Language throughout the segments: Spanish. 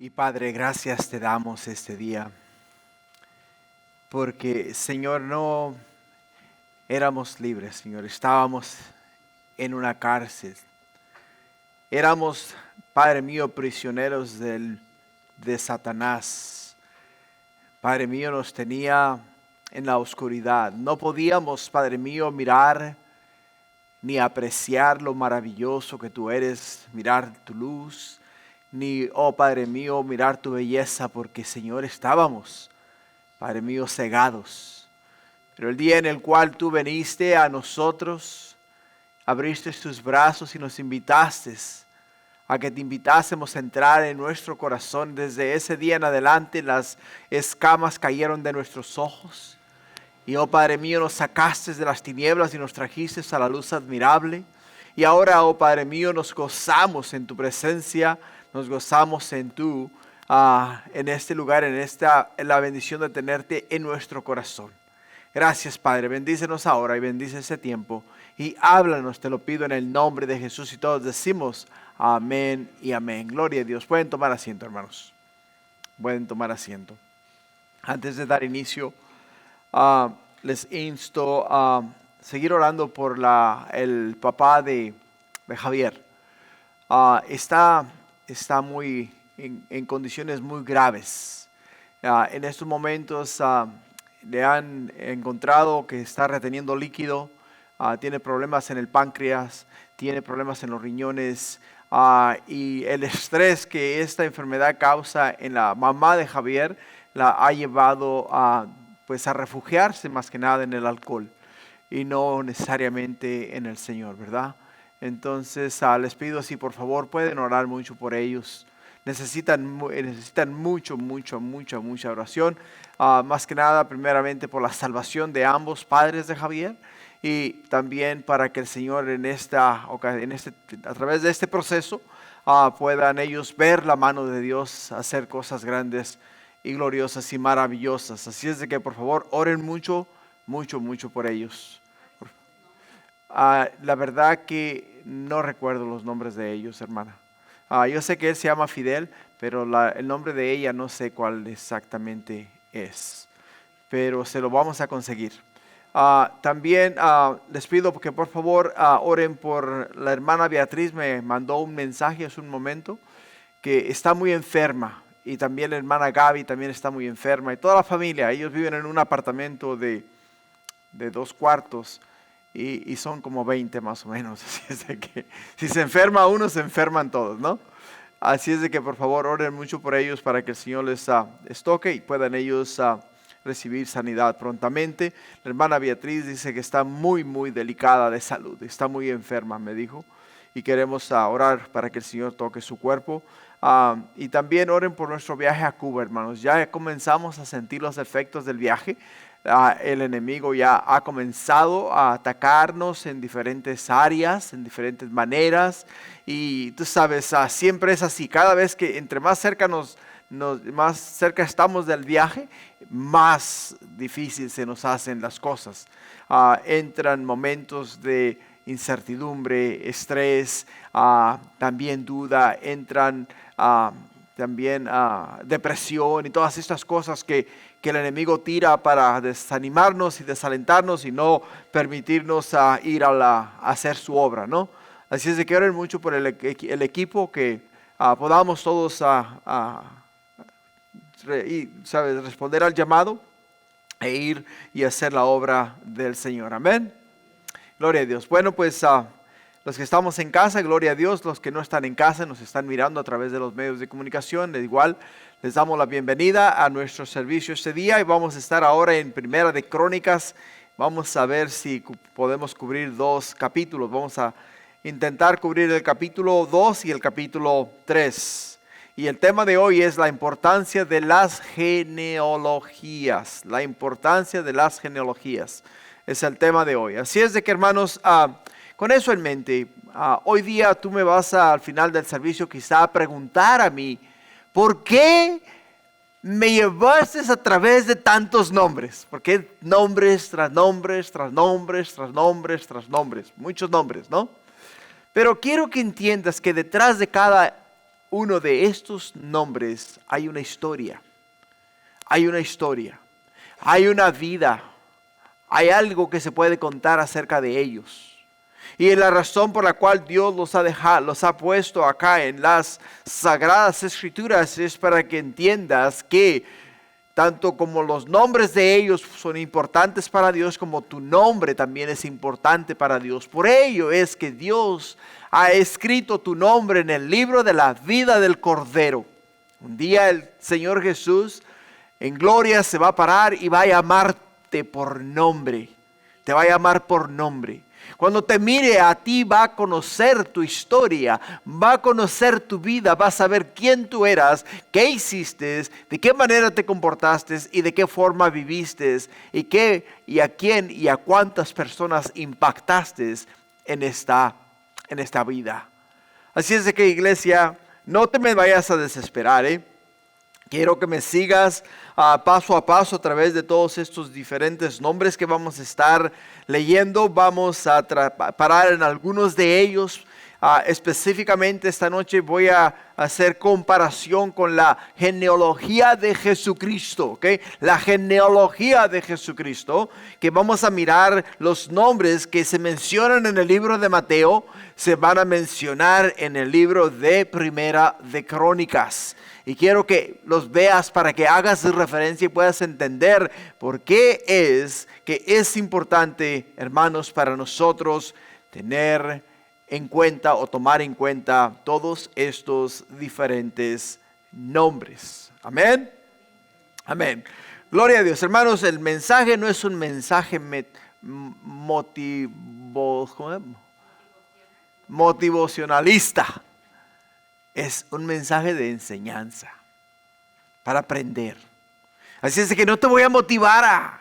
Y Padre, gracias te damos este día, porque Señor, no éramos libres, Señor, estábamos en una cárcel. Éramos, Padre mío, prisioneros de Satanás. Padre mío, nos tenía en la oscuridad. No podíamos, Padre mío, mirar ni apreciar lo maravilloso que tú eres, mirar tu luz, ni, oh Padre mío, mirar tu belleza, porque Señor, estábamos, Padre mío, cegados. Pero el día en el cual tú viniste a nosotros, abriste tus brazos y nos invitaste a que te invitásemos a entrar en nuestro corazón. Desde ese día en adelante las escamas cayeron de nuestros ojos. Y oh Padre mío, nos sacaste de las tinieblas y nos trajiste a la luz admirable. Y ahora, oh Padre mío, nos gozamos en tu presencia, nos gozamos en en este lugar, en la bendición de tenerte en nuestro corazón. Gracias, Padre, bendícenos ahora y bendice ese tiempo. Y háblanos, te lo pido en el nombre de Jesús, y todos decimos amén y amén. Gloria a Dios. Pueden tomar asiento, hermanos. Pueden tomar asiento. Antes de dar inicio, les insto a seguir orando por el papá de Javier. Está muy en condiciones muy graves. En estos momentos le han encontrado que está reteniendo líquido, tiene problemas en el páncreas, tiene problemas en los riñones, y el estrés que esta enfermedad causa en la mamá de Javier la ha llevado a refugiarse más que nada en el alcohol y no necesariamente en el Señor, ¿verdad? Entonces les pido si por favor pueden orar mucho por ellos. Necesitan mucha oración. Más que nada, primeramente por la salvación de ambos padres de Javier, y también para que el Señor a través de este proceso puedan ellos ver la mano de Dios hacer cosas grandes y gloriosas y maravillosas. Así es de que por favor oren mucho por ellos. La verdad que no recuerdo los nombres de ellos, hermana. Yo sé que él se llama Fidel, pero el nombre de ella no sé cuál exactamente es, pero se lo vamos a conseguir. También les pido que por favor oren por la hermana Beatriz. Me mandó un mensaje hace un momento que está muy enferma, y también la hermana Gaby también está muy enferma, y toda la familia. Ellos viven en un apartamento de 2 cuartos y son como 20 más o menos. Así es de que si se enferma uno, se enferman todos, ¿no? Así es de que por favor oren mucho por ellos para que el Señor les toque y puedan ellos recibir sanidad prontamente. La hermana Beatriz dice que está muy delicada de salud, está muy enferma, me dijo, y queremos orar para que el Señor toque su cuerpo. Y también oren por nuestro viaje a Cuba, hermanos. Ya comenzamos a sentir los efectos del viaje. El enemigo ya ha comenzado a atacarnos en diferentes áreas, en diferentes maneras, y tú sabes, siempre es así. Cada vez que entre más cerca más cerca estamos del viaje, más difícil se nos hacen las cosas. Entran momentos de incertidumbre, estrés, también duda, entran también depresión y todas estas cosas que el enemigo tira para desanimarnos y desalentarnos y no permitirnos ir a hacer su obra, ¿no? Así es de que oren mucho por el equipo, que podamos todos responder al llamado e ir y hacer la obra del Señor. Amén. Gloria a Dios. Bueno, pues los que estamos en casa, gloria a Dios. Los que no están en casa, nos están mirando a través de los medios de comunicación, de igual les damos la bienvenida a nuestro servicio este día, y vamos a estar ahora en Primera de Crónicas. Vamos a ver si podemos cubrir 2 capítulos. Vamos a intentar cubrir el capítulo 2 y el capítulo 3. Y el tema de hoy es la importancia de las genealogías. La importancia de las genealogías es el tema de hoy. Así es de que, hermanos, con eso en mente, hoy día tú me vas al final del servicio quizá a preguntar a mí, ¿por qué me llevaste a través de tantos nombres? ¿Por qué nombres tras nombres, tras nombres, tras nombres, tras nombres? Muchos nombres, ¿no? Pero quiero que entiendas que detrás de cada uno de estos nombres hay una historia. Hay una historia. Hay una vida. Hay algo que se puede contar acerca de ellos. Y la razón por la cual Dios los ha puesto acá en las Sagradas Escrituras es para que entiendas que tanto como los nombres de ellos son importantes para Dios, como tu nombre también es importante para Dios. Por ello es que Dios ha escrito tu nombre en el libro de la vida del Cordero. Un día el Señor Jesús en gloria se va a parar y va a llamarte por nombre. Te va a llamar por nombre. Cuando te mire a ti va a conocer tu historia, va a conocer tu vida, va a saber quién tú eras, qué hiciste, de qué manera te comportaste y de qué forma viviste y a quién y a cuántas personas impactaste en esta vida. Así es de que, iglesia, no te me vayas a desesperar, Quiero que me sigas paso a paso a través de todos estos diferentes nombres que vamos a estar leyendo. Vamos a parar en algunos de ellos. Específicamente esta noche voy a hacer comparación con la genealogía de Jesucristo, ¿ok? La genealogía de Jesucristo, que vamos a mirar los nombres que se mencionan en el libro de Mateo, se van a mencionar en el libro de Primera de Crónicas. Y quiero que los veas para que hagas referencia y puedas entender por qué es que es importante, hermanos, para nosotros tener en cuenta o tomar en cuenta todos estos diferentes nombres. Amén. Amén. Gloria a Dios. Hermanos, el mensaje no es un mensaje motivacionalista. Es un mensaje de enseñanza para aprender. Así es que no te voy a motivar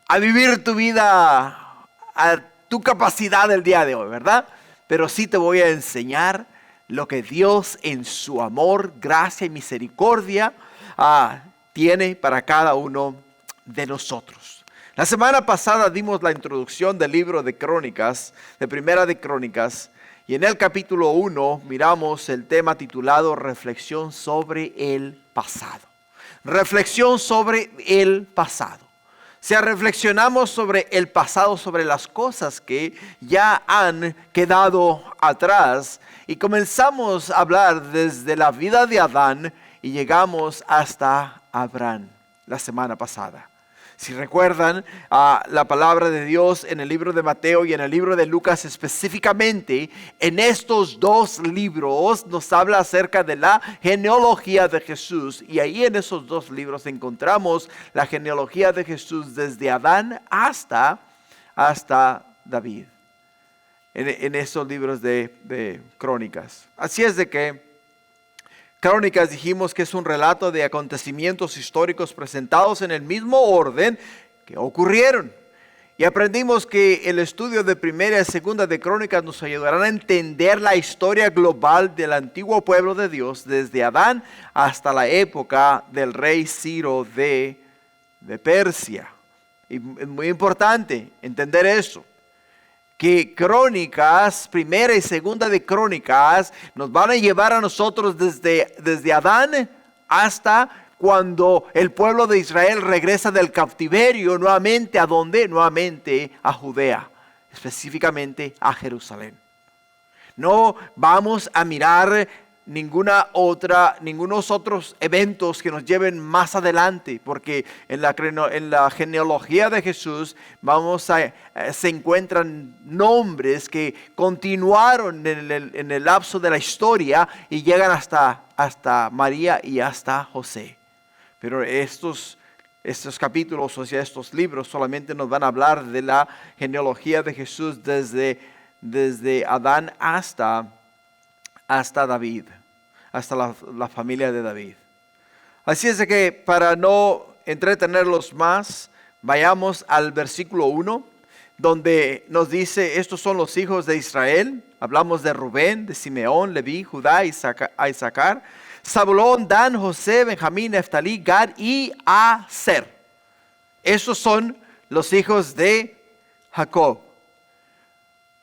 a vivir tu vida a tu capacidad del día de hoy, ¿verdad? Pero sí te voy a enseñar lo que Dios en su amor, gracia y misericordia tiene para cada uno de nosotros. La semana pasada dimos la introducción del libro de Crónicas, de Primera de Crónicas, y en el capítulo 1 miramos el tema titulado Reflexión sobre el pasado. Reflexión sobre el pasado. O sea, reflexionamos sobre el pasado, sobre las cosas que ya han quedado atrás. Y comenzamos a hablar desde la vida de Adán y llegamos hasta Abraham la semana pasada. Si recuerdan la palabra de Dios en el libro de Mateo y en el libro de Lucas específicamente, en estos dos libros nos habla acerca de la genealogía de Jesús. Y ahí en esos dos libros encontramos la genealogía de Jesús desde Adán hasta David. En esos libros de Crónicas. Así es de que Crónicas dijimos que es un relato de acontecimientos históricos presentados en el mismo orden que ocurrieron. Y aprendimos que el estudio de Primera y Segunda de Crónicas nos ayudarán a entender la historia global del antiguo pueblo de Dios desde Adán hasta la época del rey Ciro de Persia. Y es muy importante entender eso. Que Crónicas, Primera y Segunda de Crónicas, nos van a llevar a nosotros desde Adán hasta cuando el pueblo de Israel regresa del cautiverio nuevamente. ¿A dónde? Nuevamente a Judea, específicamente a Jerusalén. No vamos a mirar ningunos otros eventos que nos lleven más adelante, porque en la genealogía de Jesús se encuentran nombres que continuaron en el lapso de la historia y llegan hasta María y hasta José. Pero estos capítulos, o sea, estos libros solamente nos van a hablar de la genealogía de Jesús desde Adán hasta David, hasta la familia de David. Así es de que para no entretenerlos más, vayamos al versículo 1, donde nos dice, estos son los hijos de Israel. Hablamos de Rubén, de Simeón, Leví, Judá, Isaacar, Zabulón, Dan, José, Benjamín, Neftalí, Gad y Aser. Estos son los hijos de Jacob.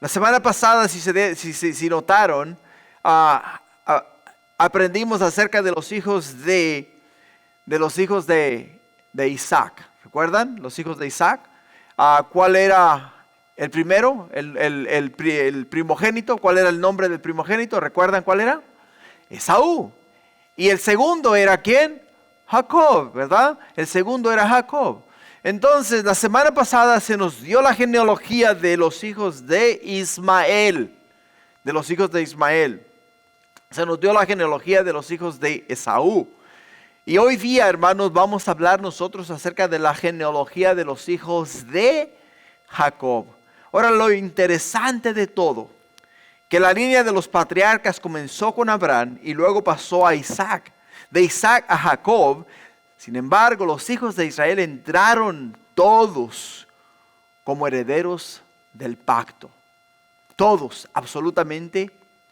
La semana pasada, si notaron, aprendimos acerca de los hijos de Isaac. ¿Recuerdan? Los hijos de Isaac. ¿Cuál era el primero? El primogénito. ¿Cuál era el nombre del primogénito? ¿Recuerdan cuál era? Esaú. Y el segundo era ¿quién? Jacob, ¿verdad? El segundo era Jacob. Entonces, la semana pasada se nos dio la genealogía de los hijos de Ismael. De los hijos de Ismael. Se nos dio la genealogía de los hijos de Esaú. Y hoy día, hermanos, vamos a hablar nosotros acerca de la genealogía de los hijos de Jacob. Ahora, lo interesante de todo, que la línea de los patriarcas comenzó con Abraham y luego pasó a Isaac. De Isaac a Jacob. Sin embargo, los hijos de Israel entraron todos como herederos del pacto. Todos, absolutamente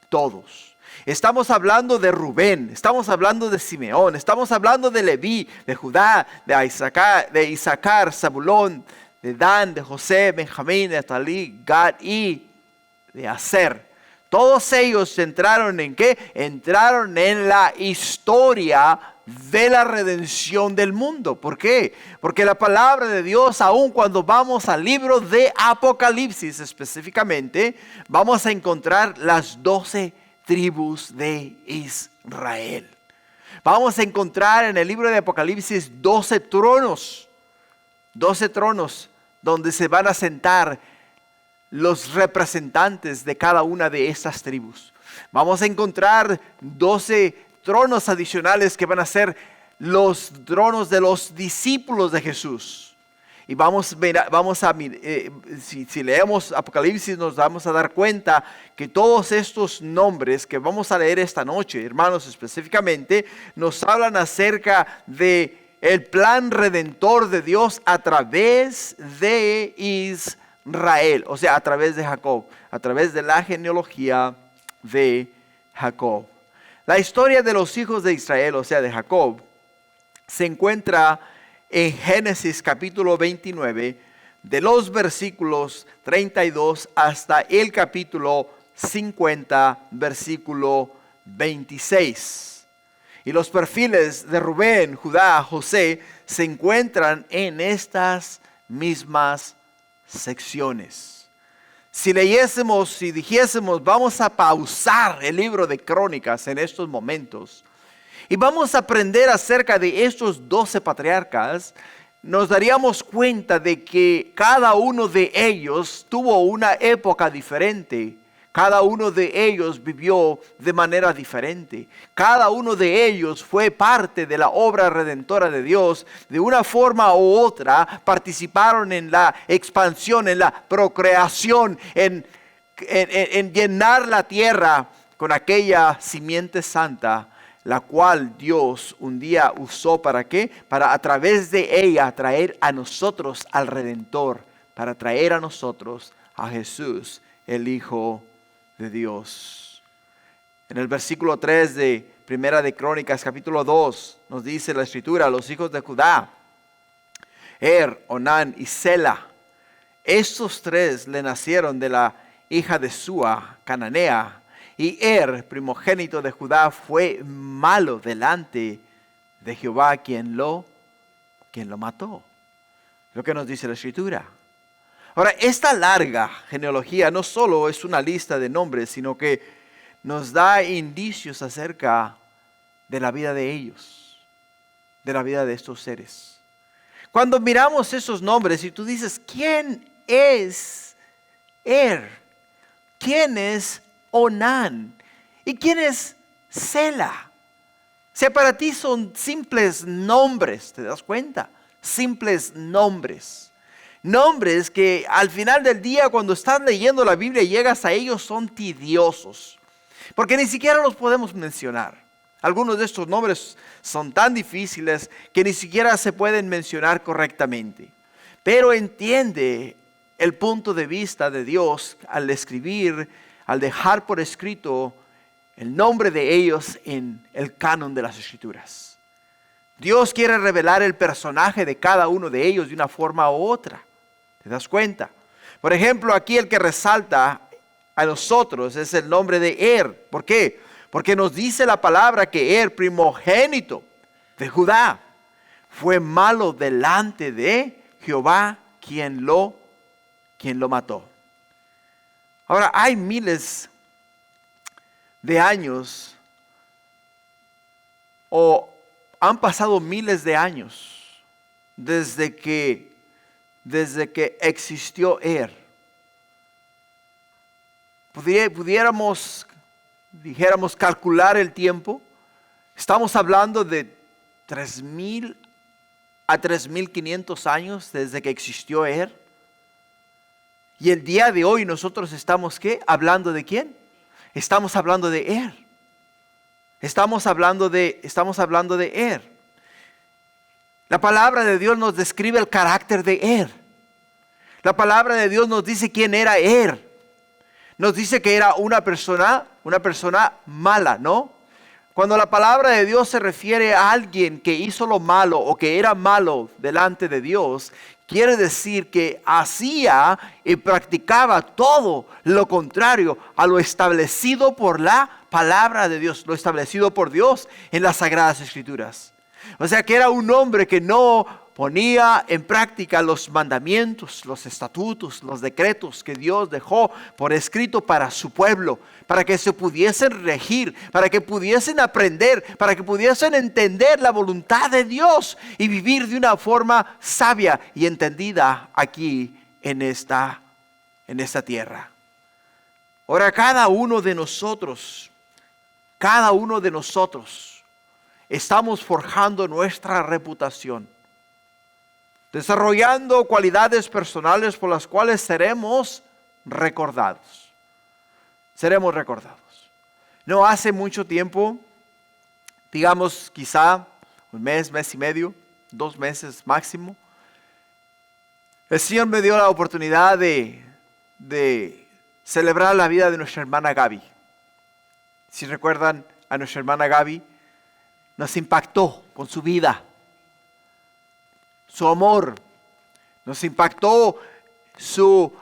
todos. Estamos hablando de Rubén, estamos hablando de Simeón, estamos hablando de Leví, de Judá, de Isaacar, Zabulón, de Dan, de José, Benjamín, de Neftalí, Gad y de Aser. Todos ellos entraron ¿en qué? Entraron en la historia de la redención del mundo. ¿Por qué? Porque la palabra de Dios, aun cuando vamos al libro de Apocalipsis específicamente, vamos a encontrar las 12 tribus de Israel. Vamos a encontrar en el libro de Apocalipsis 12 tronos. 12 tronos donde se van a sentar los representantes de cada una de estas tribus. Vamos a encontrar 12 tronos adicionales que van a ser los tronos de los discípulos de Jesús. Y si leemos Apocalipsis nos vamos a dar cuenta que todos estos nombres que vamos a leer esta noche, hermanos, específicamente, nos hablan acerca de el plan redentor de Dios a través de Israel, o sea, a través de Jacob, a través de la genealogía de Jacob. La historia de los hijos de Israel, o sea, de Jacob, se encuentra en Génesis capítulo 29, de los versículos 32 hasta el capítulo 50, versículo 26. Y los perfiles de Rubén, Judá, José se encuentran en estas mismas secciones. Si leyésemos, si dijésemos, vamos a pausar el libro de Crónicas en estos momentos y vamos a aprender acerca de estos 12 patriarcas, nos daríamos cuenta de que cada uno de ellos tuvo una época diferente. Cada uno de ellos vivió de manera diferente. Cada uno de ellos fue parte de la obra redentora de Dios. De una forma u otra participaron en la expansión, en la procreación, en llenar la tierra con aquella simiente santa, la cual Dios un día usó ¿para qué? Para a través de ella traer a nosotros al Redentor, para traer a nosotros a Jesús, el Hijo de Dios. En el versículo 3 de Primera de Crónicas, capítulo 2, nos dice la Escritura, los hijos de Judá, Onán y Sela. Estos tres le nacieron de la hija de Súa, cananea. Y primogénito de Judá, fue malo delante de Jehová, quien lo mató. Lo que nos dice la Escritura. Ahora, esta larga genealogía no solo es una lista de nombres, sino que nos da indicios acerca de la vida de ellos, de la vida de estos seres. Cuando miramos esos nombres y tú dices, ¿quién es ¿Quién es Onán? ¿Y quién es Sela? O sea, para ti son simples nombres, ¿te das cuenta? Simples nombres. Nombres que al final del día, cuando estás leyendo la Biblia y llegas a ellos, son tediosos. Porque ni siquiera los podemos mencionar. Algunos de estos nombres son tan difíciles que ni siquiera se pueden mencionar correctamente. Pero entiende el punto de vista de Dios al escribir, al dejar por escrito el nombre de ellos en el canon de las Escrituras. Dios quiere revelar el personaje de cada uno de ellos de una forma u otra. ¿Te das cuenta? Por ejemplo, aquí el que resalta a nosotros es el nombre de ¿Por qué? Porque nos dice la palabra que el primogénito de Judá fue malo delante de Jehová, quien lo mató. Ahora, hay miles de años, o han pasado miles de años desde que existió dijéramos, calcular el tiempo. Estamos hablando de 3,000 a 3,500 años desde que existió Y el día de hoy nosotros estamos, ¿qué? ¿Hablando de quién? Estamos hablando de Estamos hablando de La palabra de Dios nos describe el carácter de La palabra de Dios nos dice quién era Nos dice que era una persona mala, ¿no? Cuando la palabra de Dios se refiere a alguien que hizo lo malo o que era malo delante de Dios, quiere decir que hacía y practicaba todo lo contrario a lo establecido por la palabra de Dios, lo establecido por Dios en las Sagradas Escrituras. O sea que era un hombre que no ponía en práctica los mandamientos, los estatutos, los decretos que Dios dejó por escrito para su pueblo, para que se pudiesen regir, para que pudiesen aprender, para que pudiesen entender la voluntad de Dios y vivir de una forma sabia y entendida aquí en esta tierra. Ahora cada uno de nosotros estamos forjando nuestra reputación, desarrollando cualidades personales por las cuales seremos recordados. No hace mucho tiempo, digamos quizá un mes y medio, 2 meses máximo, el Señor me dio la oportunidad de celebrar la vida de nuestra hermana Gaby. Si recuerdan a nuestra hermana Gaby, nos impactó con su vida, su amor, nos impactó su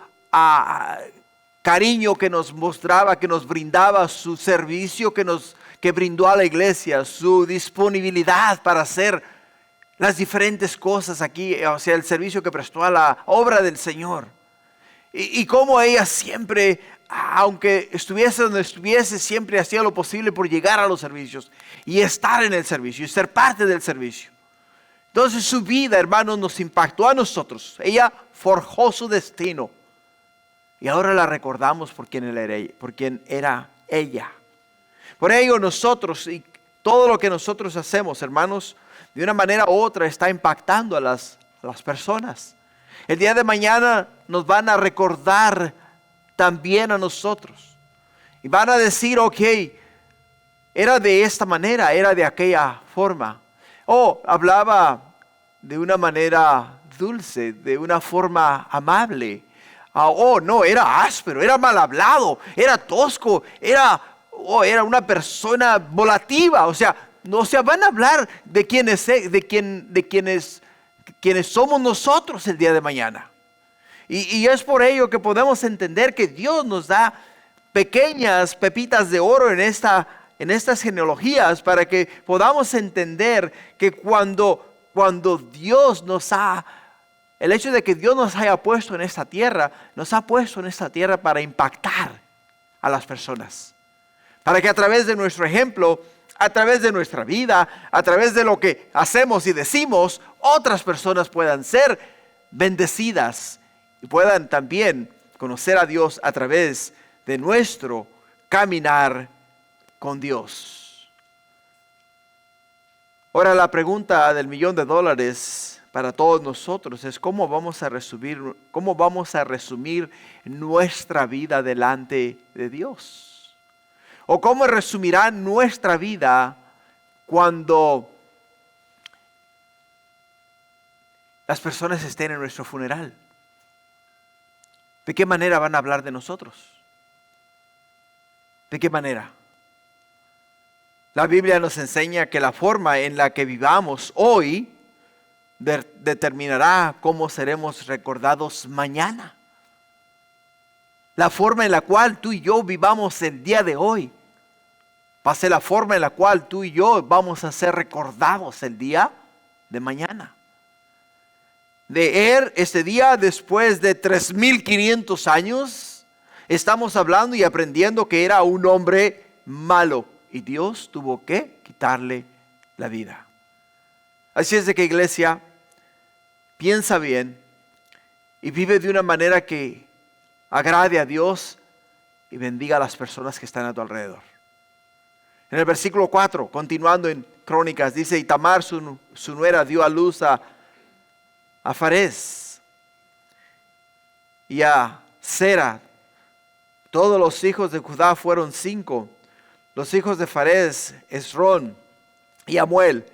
cariño que nos mostraba, que nos brindaba, su servicio que brindó a la iglesia, su disponibilidad para hacer las diferentes cosas aquí, o sea, el servicio que prestó a la obra del Señor. Y cómo ella siempre, aunque estuviese donde estuviese, siempre hacía lo posible por llegar a los servicios y estar en el servicio y ser parte del servicio. Entonces su vida, hermanos, nos impactó a nosotros. Ella forjó su destino y ahora la recordamos por quien era ella. Por ello nosotros y todo lo que nosotros hacemos, hermanos, de una manera u otra está impactando a las personas. El día de mañana nos van a recordar también a nosotros. Y van a decir, ok, era de esta manera, era de aquella forma. Hablaba de una manera dulce, de una forma amable. No, era áspero, era mal hablado, era tosco, era una persona volativa. O sea, van a hablar de quienes somos nosotros el día de mañana. Y es por ello que podemos entender que Dios nos da pequeñas pepitas de oro en estas genealogías para que podamos entender que cuando Dios el hecho de que Dios nos haya puesto en esta tierra, nos ha puesto en esta tierra para impactar a las personas. Para que a través de nuestro ejemplo, a través de nuestra vida, a través de lo que hacemos y decimos, otras personas puedan ser bendecidas y puedan también conocer a Dios a través de nuestro caminar con Dios. Ahora la pregunta del $1,000,000 para todos nosotros es ¿cómo vamos a resumir nuestra vida delante de Dios? ¿O cómo resumirá nuestra vida cuando las personas estén en nuestro funeral? ¿De qué manera van a hablar de nosotros? ¿De qué manera? La Biblia nos enseña que la forma en la que vivamos hoy determinará cómo seremos recordados mañana. La forma en la cual tú y yo vivamos el día de hoy Va a ser la forma en la cual tú y yo vamos a ser recordados el día de mañana. De este día, después de 3500 años, estamos hablando y aprendiendo que era un hombre malo. Y Dios tuvo que quitarle la vida. Así es de que, iglesia, piensa bien y vive de una manera que agrade a Dios y bendiga a las personas que están a tu alrededor. En el versículo 4, continuando en Crónicas, dice: y Tamar, su nuera, dio a luz a Farés y a Zera. Todos los hijos de Judá fueron 5. Los hijos de Farés, Esrón y Amuel.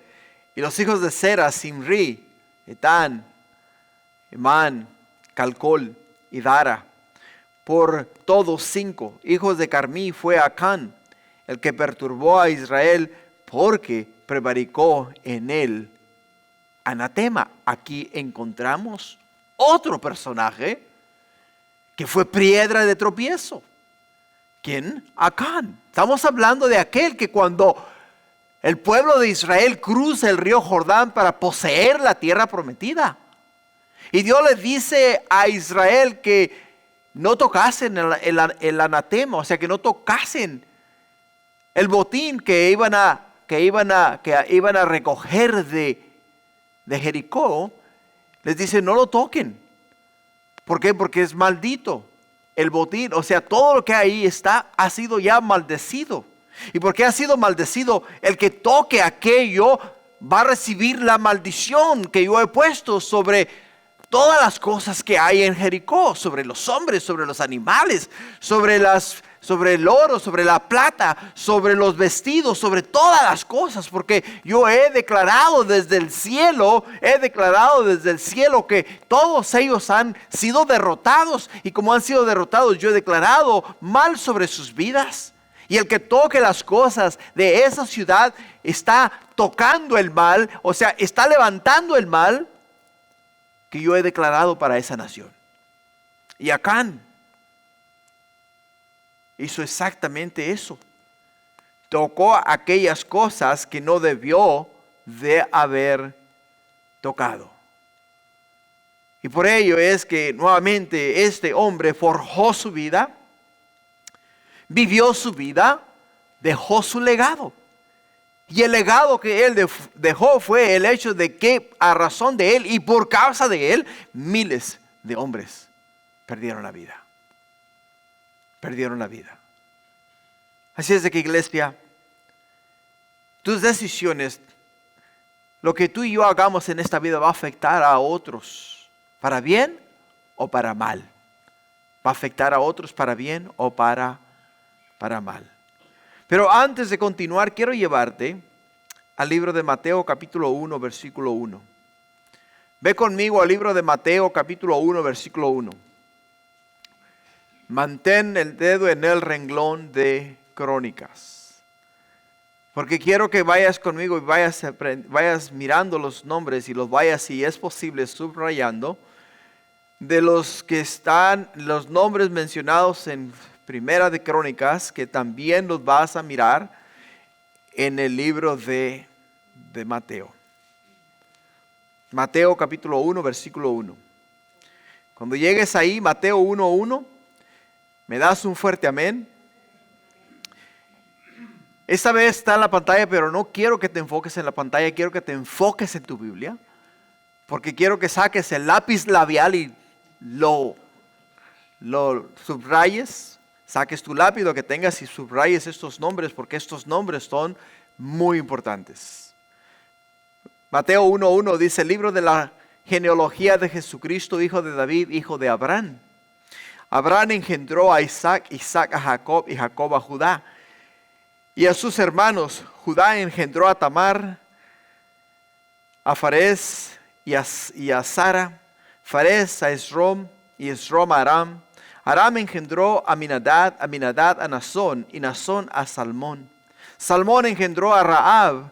Y los hijos de Zera, Simri, Etán, Emán, Calcol y Dara. Por todos 5. Hijos de Carmí fue Acán, el que perturbó a Israel porque prevaricó en él anatema. Aquí encontramos otro personaje que fue piedra de tropiezo. ¿Quién? Acán. Estamos hablando de aquel que cuando el pueblo de Israel cruza el río Jordán para poseer la tierra prometida, y Dios le dice a Israel que no tocasen el anatema, o sea, que no tocasen el botín que iban a recoger de Jericó. Les dice: no lo toquen. ¿Por qué? Porque es maldito. El botín, o sea, todo lo que ahí ha sido ya maldecido. ¿Y por qué ha sido maldecido? El que toque aquello va a recibir la maldición que yo he puesto sobre todas las cosas que hay en Jericó, sobre los hombres, sobre los animales, sobre el oro, sobre la plata, sobre los vestidos, sobre todas las cosas, porque yo he declarado desde el cielo que todos ellos han sido derrotados, y como han sido derrotados, yo he declarado mal sobre sus vidas. Y el que toque las cosas de esa ciudad está tocando el mal, o sea, está levantando el mal que yo he declarado para esa nación. Y Acán hizo exactamente eso. Tocó aquellas cosas que no debió de haber tocado. Y por ello es que nuevamente este hombre forjó su vida, vivió su vida, dejó su legado. Y el legado que él dejó fue el hecho de que a razón de él y por causa de él, miles de hombres perdieron la vida. Perdieron la vida. Así es de que, iglesia, tus decisiones, lo que tú y yo hagamos en esta vida va a afectar a otros, para bien o para mal. Va a afectar a otros para bien o para mal. Pero antes de continuar, quiero llevarte al libro de Mateo capítulo 1, versículo 1. Ve conmigo al libro de Mateo capítulo 1, versículo 1. Mantén el dedo en el renglón de Crónicas. Porque quiero que vayas conmigo y vayas mirando los nombres y los vayas, si es posible, subrayando de los que están los nombres mencionados en Primera de Crónicas, que también los vas a mirar en el libro de Mateo. Mateo capítulo 1, versículo 1. Cuando llegues ahí, Mateo 1:1, me das un fuerte amén. Esta vez está en la pantalla, pero no quiero que te enfoques en la pantalla, quiero que te enfoques en tu Biblia, porque quiero que saques el lápiz labial y lo subrayes. Saques tu lápiz, lo que tengas, y subrayes estos nombres, porque estos nombres son muy importantes. Mateo 1:1 dice: el libro de la genealogía de Jesucristo, hijo de David, hijo de Abraham. Abraham engendró a Isaac, Isaac a Jacob y Jacob a Judá y a sus hermanos. Judá engendró a Tamar, a Farés y a Zara, Farés a Esrom y Esrom a Aram. Aram engendró a Aminadab, Aminadab a Nazón y Nazón a Salmón. Salmón engendró a Rahab.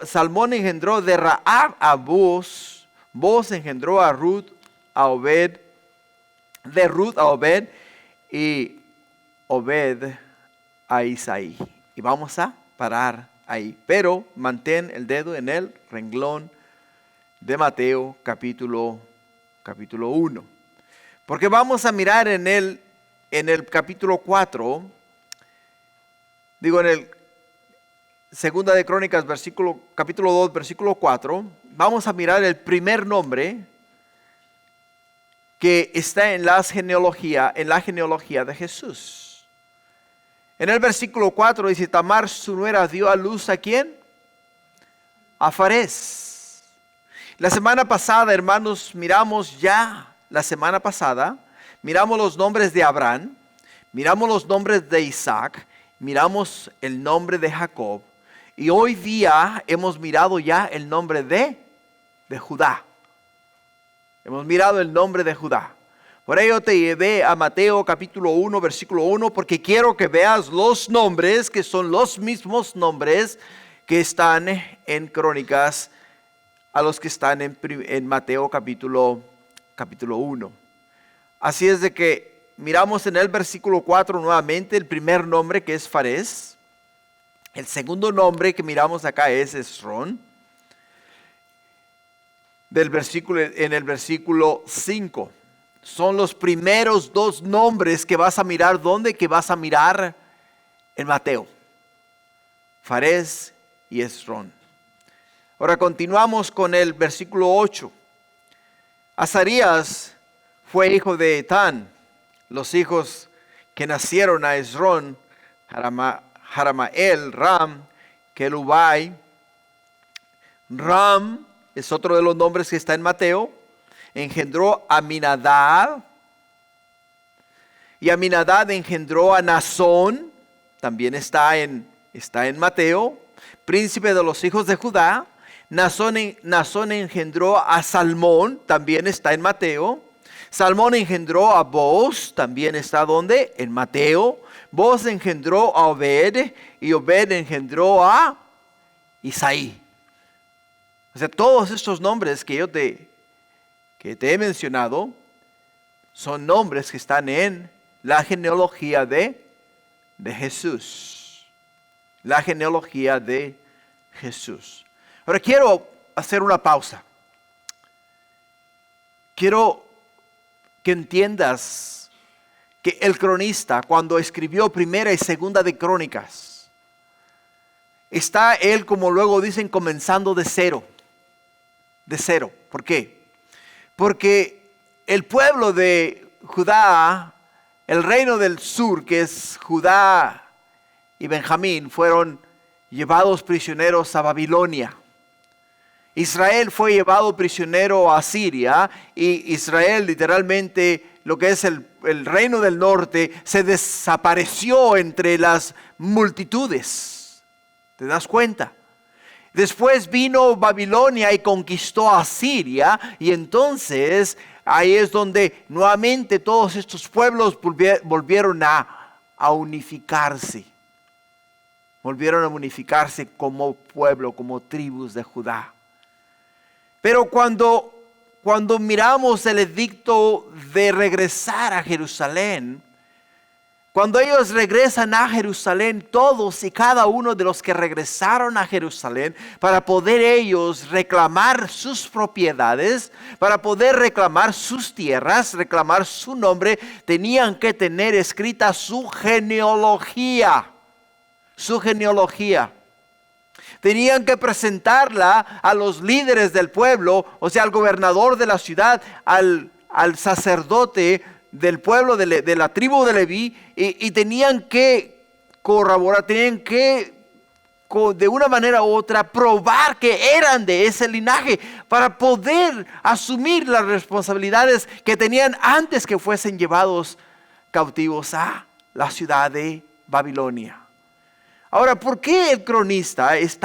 Salmón engendró de Rahab a Booz. Booz engendró a Ruth, a Obed. De Ruth a Obed y Obed a Isaí. Y vamos a parar ahí. Pero mantén el dedo en el renglón de Mateo capítulo 1. Porque vamos a mirar en el capítulo 4, en el Segunda de Crónicas, capítulo 2, versículo 4, vamos a mirar el primer nombre que está en la genealogía de Jesús. En el versículo 4 dice, Tamar su nuera dio a luz ¿a quién? A Farés. La semana pasada, hermanos, miramos los nombres de Abraham, miramos los nombres de Isaac, miramos el nombre de Jacob. Y hoy día hemos mirado ya el nombre de Judá. Hemos mirado el nombre de Judá. Por ello te llevé a Mateo capítulo 1, versículo 1, porque quiero que veas los nombres, que son los mismos nombres que están en Crónicas, a los que están en Mateo capítulo 1. Así es de que miramos en el versículo 4 nuevamente el primer nombre, que es Farés. El segundo nombre que miramos acá es Esrón. En el versículo 5. Son los primeros dos nombres que vas a mirar. ¿Dónde? Que vas a mirar en Mateo. Farés y Esrón. Ahora continuamos con el versículo 8. Azarías fue hijo de Etán. Los hijos que nacieron a Esrón, Jaramael, Ram, Kelubai. Ram es otro de los nombres que está en Mateo. Engendró a Aminadab. Y Aminadab engendró a Nazón. También está en Mateo. Príncipe de los hijos de Judá. Nazón engendró a Salmón. También está en Mateo. Salmón engendró a Booz. También está ¿dónde? En Mateo. Booz engendró a Obed. Y Obed engendró a Isaí. O sea, todos estos nombres que te he mencionado son nombres que están en la genealogía de Jesús. La genealogía de Jesús. Ahora quiero hacer una pausa. Quiero que entiendas que el cronista, cuando escribió Primera y Segunda de Crónicas, está él, como luego dicen, comenzando de cero. De cero. ¿Por qué? Porque el pueblo de Judá, el reino del sur, que es Judá y Benjamín, fueron llevados prisioneros a Babilonia. Israel fue llevado prisionero a Siria, y Israel, literalmente, lo que es el reino del norte, se desapareció entre las multitudes. ¿Te das cuenta? Después vino Babilonia y conquistó a Siria, y entonces ahí es donde nuevamente todos estos pueblos volvieron a unificarse. Volvieron a unificarse como pueblo, como tribus de Judá. Pero cuando miramos el edicto de regresar a Jerusalén, cuando ellos regresan a Jerusalén, todos y cada uno de los que regresaron a Jerusalén, para poder ellos reclamar sus propiedades, para poder reclamar sus tierras, reclamar su nombre, tenían que tener escrita su genealogía. Su genealogía. Tenían que presentarla a los líderes del pueblo, o sea, al gobernador de la ciudad, al sacerdote del pueblo de la tribu de Leví, y tenían que corroborar, tenían que de una manera u otra probar que eran de ese linaje para poder asumir las responsabilidades que tenían antes que fuesen llevados cautivos a la ciudad de Babilonia. Ahora, ¿por qué el cronista es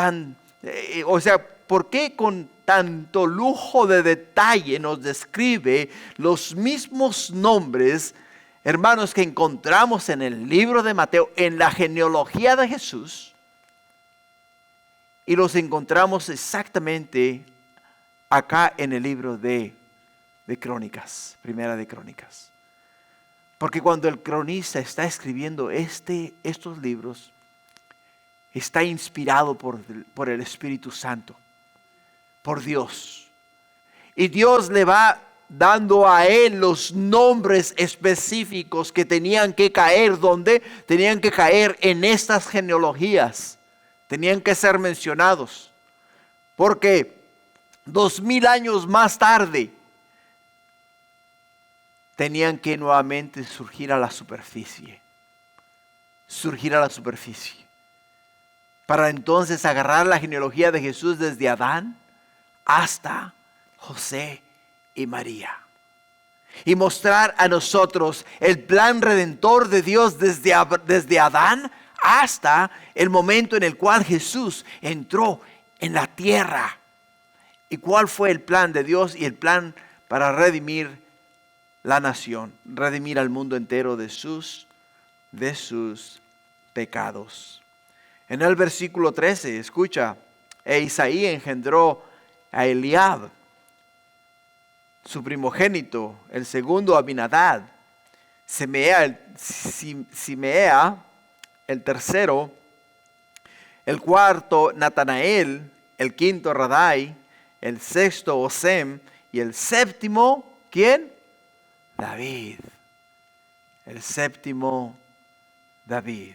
por qué con tanto lujo de detalle nos describe los mismos nombres, hermanos, que encontramos en el libro de Mateo, en la genealogía de Jesús, y los encontramos exactamente acá en el libro de Crónicas, Primera de Crónicas? Porque cuando el cronista está escribiendo estos libros, está inspirado por el Espíritu Santo, por Dios. Y Dios le va dando a él los nombres específicos que tenían que caer, donde tenían que caer en estas genealogías. Tenían que ser mencionados. Porque 2000 años más tarde, tenían que nuevamente surgir a la superficie. Surgir a la superficie. Para entonces agarrar la genealogía de Jesús desde Adán hasta José y María. Y mostrar a nosotros el plan redentor de Dios desde Adán hasta el momento en el cual Jesús entró en la tierra. ¿Y cuál fue el plan de Dios y el plan para redimir la nación, redimir al mundo entero de sus pecados? En el versículo 13, escucha, Isaí engendró a Eliab, su primogénito, el segundo Abinadab, Simea el tercero, el cuarto Natanael, el quinto Radai, el sexto Osem y el séptimo, ¿quién? David. El séptimo David.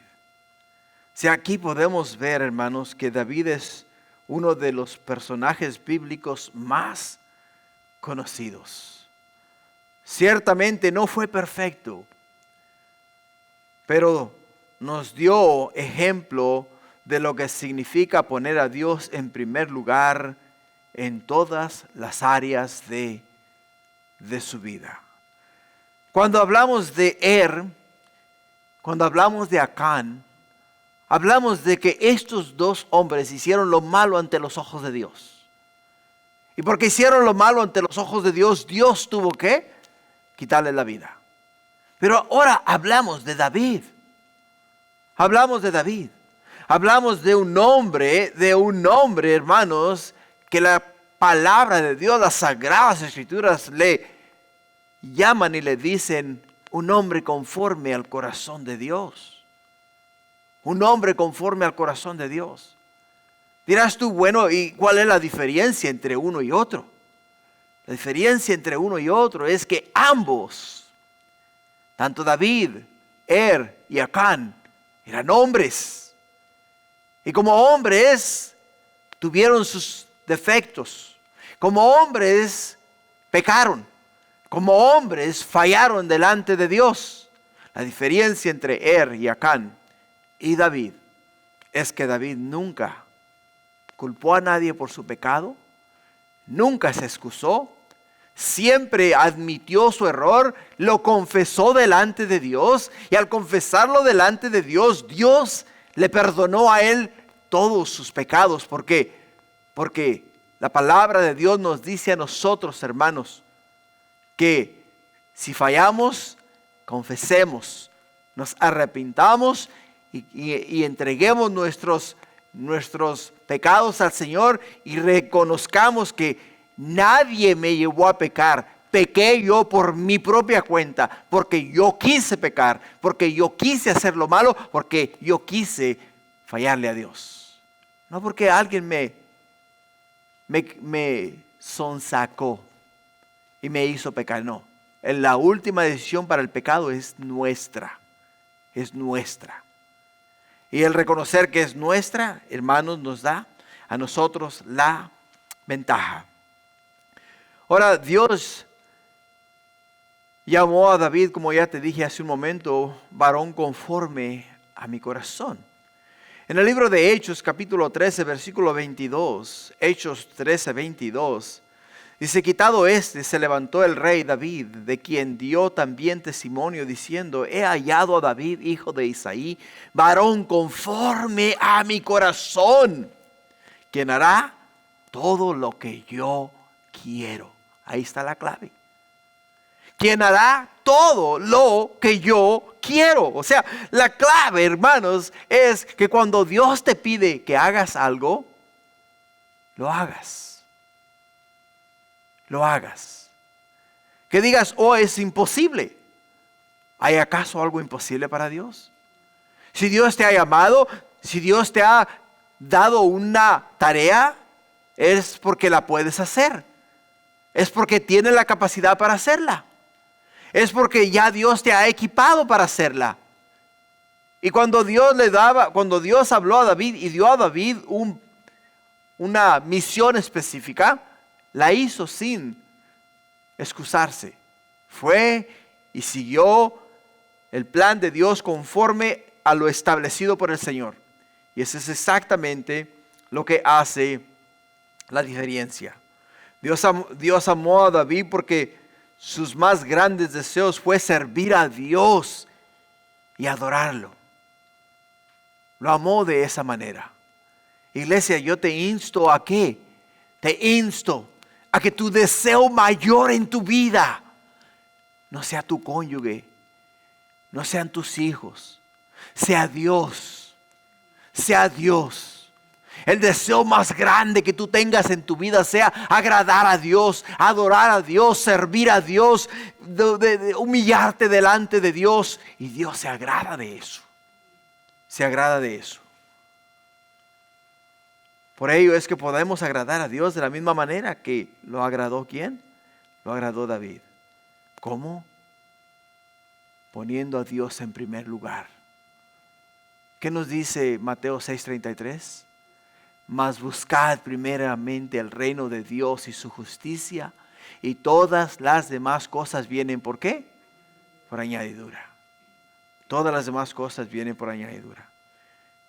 Si aquí podemos ver, hermanos, que David es uno de los personajes bíblicos más conocidos. Ciertamente no fue perfecto, pero nos dio ejemplo de lo que significa poner a Dios en primer lugar en todas las áreas de su vida. Cuando hablamos de cuando hablamos de Acán, hablamos de que estos dos hombres hicieron lo malo ante los ojos de Dios. Y porque hicieron lo malo ante los ojos de Dios, Dios tuvo que quitarle la vida. Pero ahora hablamos de David. Hablamos de David. Hablamos de un hombre, hermanos, que la palabra de Dios, las sagradas escrituras le llaman y le dicen un hombre conforme al corazón de Dios. Un hombre conforme al corazón de Dios. Dirás tú, bueno, ¿y cuál es la diferencia entre uno y otro? La diferencia entre uno y otro es que ambos, tanto David, y Acán, eran hombres. Y como hombres, tuvieron sus defectos. Como hombres, pecaron. Como hombres, fallaron delante de Dios. La diferencia entre y Acán y David es que David nunca culpó a nadie por su pecado, nunca se excusó, siempre admitió su error, lo confesó delante de Dios, y al confesarlo delante de Dios, Dios le perdonó a él todos sus pecados. ¿Por qué? Porque la palabra de Dios nos dice a nosotros, hermanos, que si fallamos, confesemos, nos arrepintamos y entreguemos nuestros pecados al Señor y reconozcamos que nadie me llevó a pecar. Pequé yo por mi propia cuenta, porque yo quise pecar, porque yo quise hacer lo malo, porque yo quise fallarle a Dios. No porque alguien me sonsacó y me hizo pecar, no. La última decisión para el pecado es nuestra, es nuestra. Y el reconocer que es nuestra, hermanos, nos da a nosotros la ventaja. Ahora, Dios llamó a David, como ya te dije hace un momento, varón conforme a mi corazón. En el libro de Hechos, capítulo 13, versículo 22, Hechos 13, 22, dice: quitado se levantó el rey David, de quien dio también testimonio, diciendo: he hallado a David, hijo de Isaí, varón conforme a mi corazón, quien hará todo lo que yo quiero. Ahí está la clave. Quien hará todo lo que yo quiero. O sea, la clave, hermanos, es que cuando Dios te pide que hagas algo, lo hagas. Lo hagas. Que digas, oh, es imposible. ¿Hay acaso algo imposible para Dios? Si Dios te ha llamado, si Dios te ha dado una tarea, es porque la puedes hacer. Es porque tienes la capacidad para hacerla. Es porque ya Dios te ha equipado para hacerla. Y cuando Dios habló a David y dio a David una misión específica, la hizo sin excusarse. Fue y siguió el plan de Dios conforme a lo establecido por el Señor. Y eso es exactamente lo que hace la diferencia. Dios amó a David porque sus más grandes deseos fue servir a Dios y adorarlo. Lo amó de esa manera. Iglesia, yo te insto a qué? Te insto a que tu deseo mayor en tu vida no sea tu cónyuge, no sean tus hijos, sea Dios, sea Dios. El deseo más grande que tú tengas en tu vida sea agradar a Dios, adorar a Dios, servir a Dios, de humillarte delante de Dios. Y Dios se agrada de eso. Se agrada de eso. Por ello es que podemos agradar a Dios de la misma manera que lo agradó ¿quién? Lo agradó David. ¿Cómo? Poniendo a Dios en primer lugar. ¿Qué nos dice Mateo 6:33? Mas buscad primeramente el reino de Dios y su justicia, y todas las demás cosas vienen, ¿por qué? Por añadidura. Todas las demás cosas vienen por añadidura.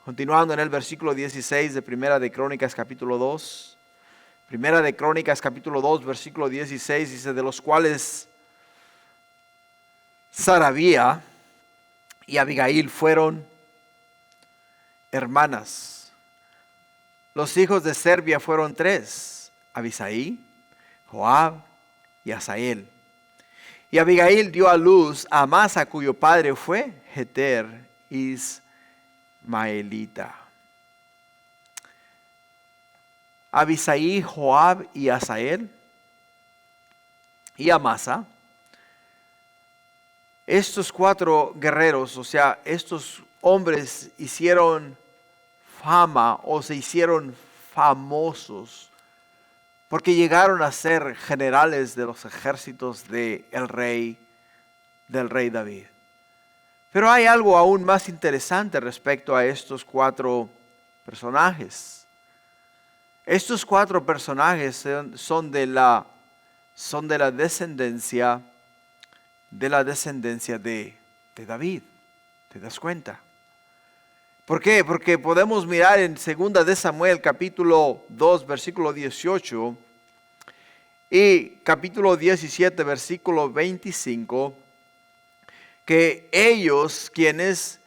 Continuando en el versículo 16 de Primera de Crónicas capítulo 2. Primera de Crónicas capítulo 2 versículo 16 dice: de los cuales Sarabía y Abigail fueron hermanas. Los hijos de Serbia fueron 3, Abisaí, Joab y Asael. Y Abigail dio a luz a Amasa, cuyo padre fue Jeter Ismaelita. Abisaí, Joab y Asael y Amasa. Estos 4 guerreros, o sea, estos hombres hicieron fama o se hicieron famosos porque llegaron a ser generales de los ejércitos del rey David. Pero hay algo aún más interesante respecto a estos 4 personajes. Estos 4 personajes son de la descendencia de David. ¿Te das cuenta? ¿Por qué? Porque podemos mirar en 2 de Samuel capítulo 2 versículo 18 y capítulo 17 versículo 25 que ellos quienes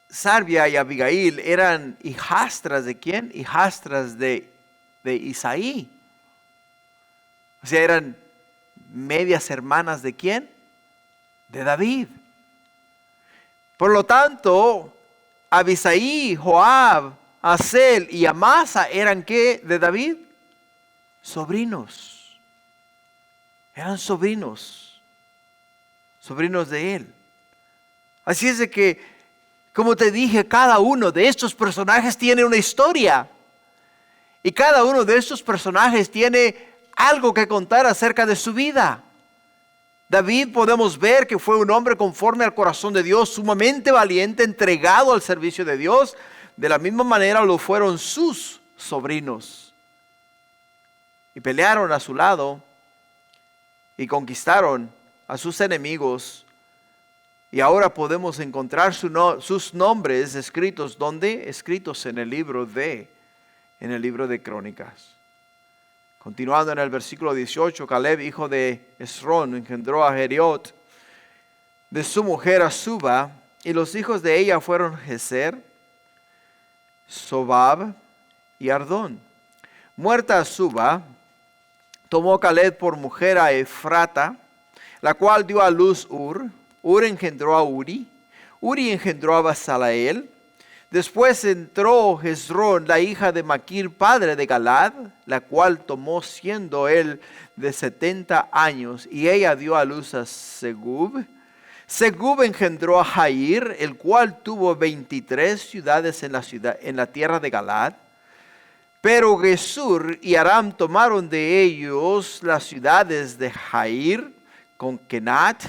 Sarvia y Abigail eran hijastras de ¿quién? Hijastras de Isaí. O sea, eran medias hermanas de ¿quién? De David. Por lo tanto, Abisaí, Joab, Asel y Amasa eran ¿qué de David? Sobrinos. Eran sobrinos de él. Así es de que, como te dije, cada uno de estos personajes tiene una historia. Y cada uno de estos personajes tiene algo que contar acerca de su vida. David podemos ver que fue un hombre conforme al corazón de Dios, sumamente valiente, entregado al servicio de Dios. De la misma manera lo fueron sus sobrinos. Y pelearon a su lado y conquistaron a sus enemigos. Y ahora podemos encontrar sus nombres escritos, ¿dónde? Escritos en el libro de Crónicas. Continuando en el versículo 18, Caleb, hijo de Esrón, engendró a Jeriot, de su mujer Azuba, y los hijos de ella fueron Jezer, Sobab y Ardón. Muerta Azuba, tomó Caleb por mujer a Efrata, la cual dio a luz Ur. Ur engendró a Uri. Uri engendró a Basalael. Después entró Hezrón, la hija de Maquir, padre de Galad, la cual tomó siendo él de 70 años, y ella dio a luz a Segub. Segub engendró a Jair, el cual tuvo 23 ciudades en la tierra de Galad. Pero Gesur y Aram tomaron de ellos las ciudades de Jair, con Kenat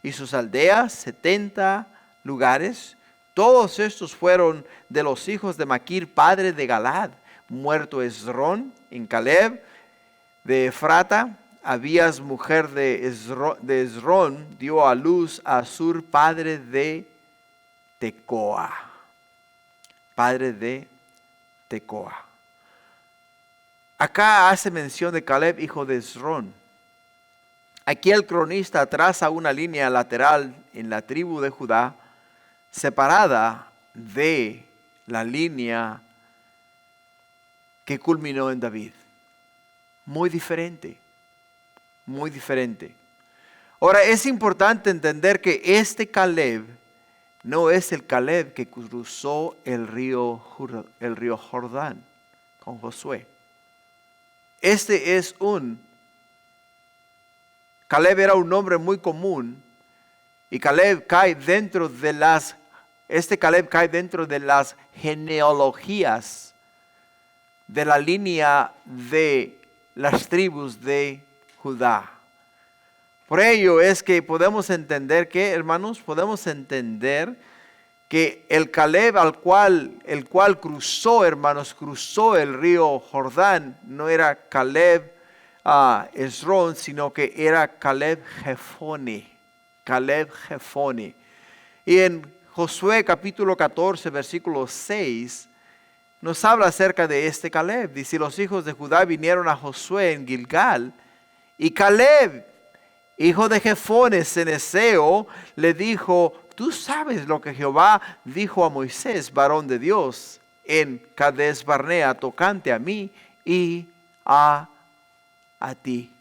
y sus aldeas, 70 lugares. Todos estos fueron de los hijos de Maquir, padre de Galad. Muerto Hezrón en Caleb de Efrata, Abías, mujer de Hezrón, dio a luz a Sur, padre de Tecoa. Padre de Tecoa. Acá hace mención de Caleb, hijo de Hezrón. Aquí el cronista traza una línea lateral en la tribu de Judá, separada de la línea que culminó en David. Muy diferente, muy diferente. Ahora es importante entender que este Caleb no es el Caleb que cruzó el río Jordán con Josué. Caleb era un nombre muy común, y Caleb cae dentro de las genealogías de la línea de las tribus de Judá. Por ello es que podemos entender que, hermanos, podemos entender que el Caleb el cual cruzó el río Jordán, no era Caleb Hezrón, sino que era Caleb Jefone. Y en Josué capítulo 14, versículo 6, nos habla acerca de este Caleb. Dice: los hijos de Judá vinieron a Josué en Gilgal, y Caleb, hijo de Jefone ceneseo, le dijo: tú sabes lo que Jehová dijo a Moisés, varón de Dios, en Cades Barnea, tocante a mí y a ti.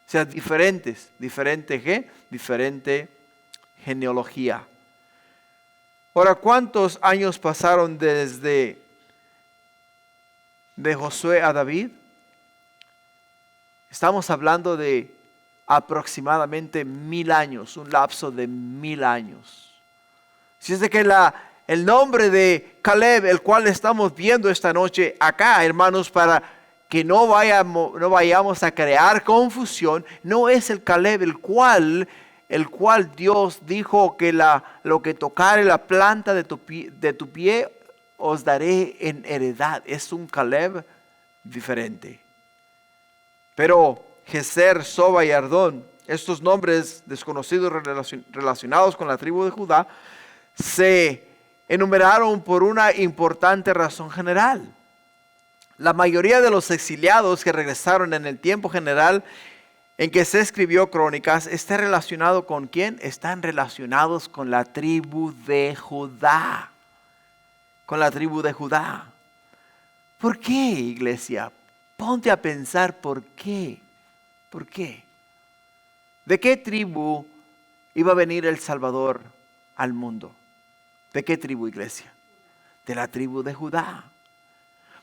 O sea, diferente genealogía. Ahora, ¿cuántos años pasaron desde de Josué a David? Estamos hablando de aproximadamente 1000 años, un lapso de 1000 años. Si es de que el nombre de Caleb, el cual estamos viendo esta noche acá, hermanos, para que no vayamos a crear confusión, no es el Caleb el cual Dios dijo que lo que tocare la planta de tu pie os daré en heredad. Es un Caleb diferente. Pero Geser, Soba y Ardón, estos nombres desconocidos relacionados con la tribu de Judá, se enumeraron por una importante razón general. La mayoría de los exiliados que regresaron en el tiempo general en que se escribió Crónicas, ¿está relacionado con quién? Están relacionados con la tribu de Judá. Con la tribu de Judá. ¿Por qué, iglesia? Ponte a pensar por qué. ¿Por qué? ¿De qué tribu iba a venir el Salvador al mundo? ¿De qué tribu, iglesia? De la tribu de Judá.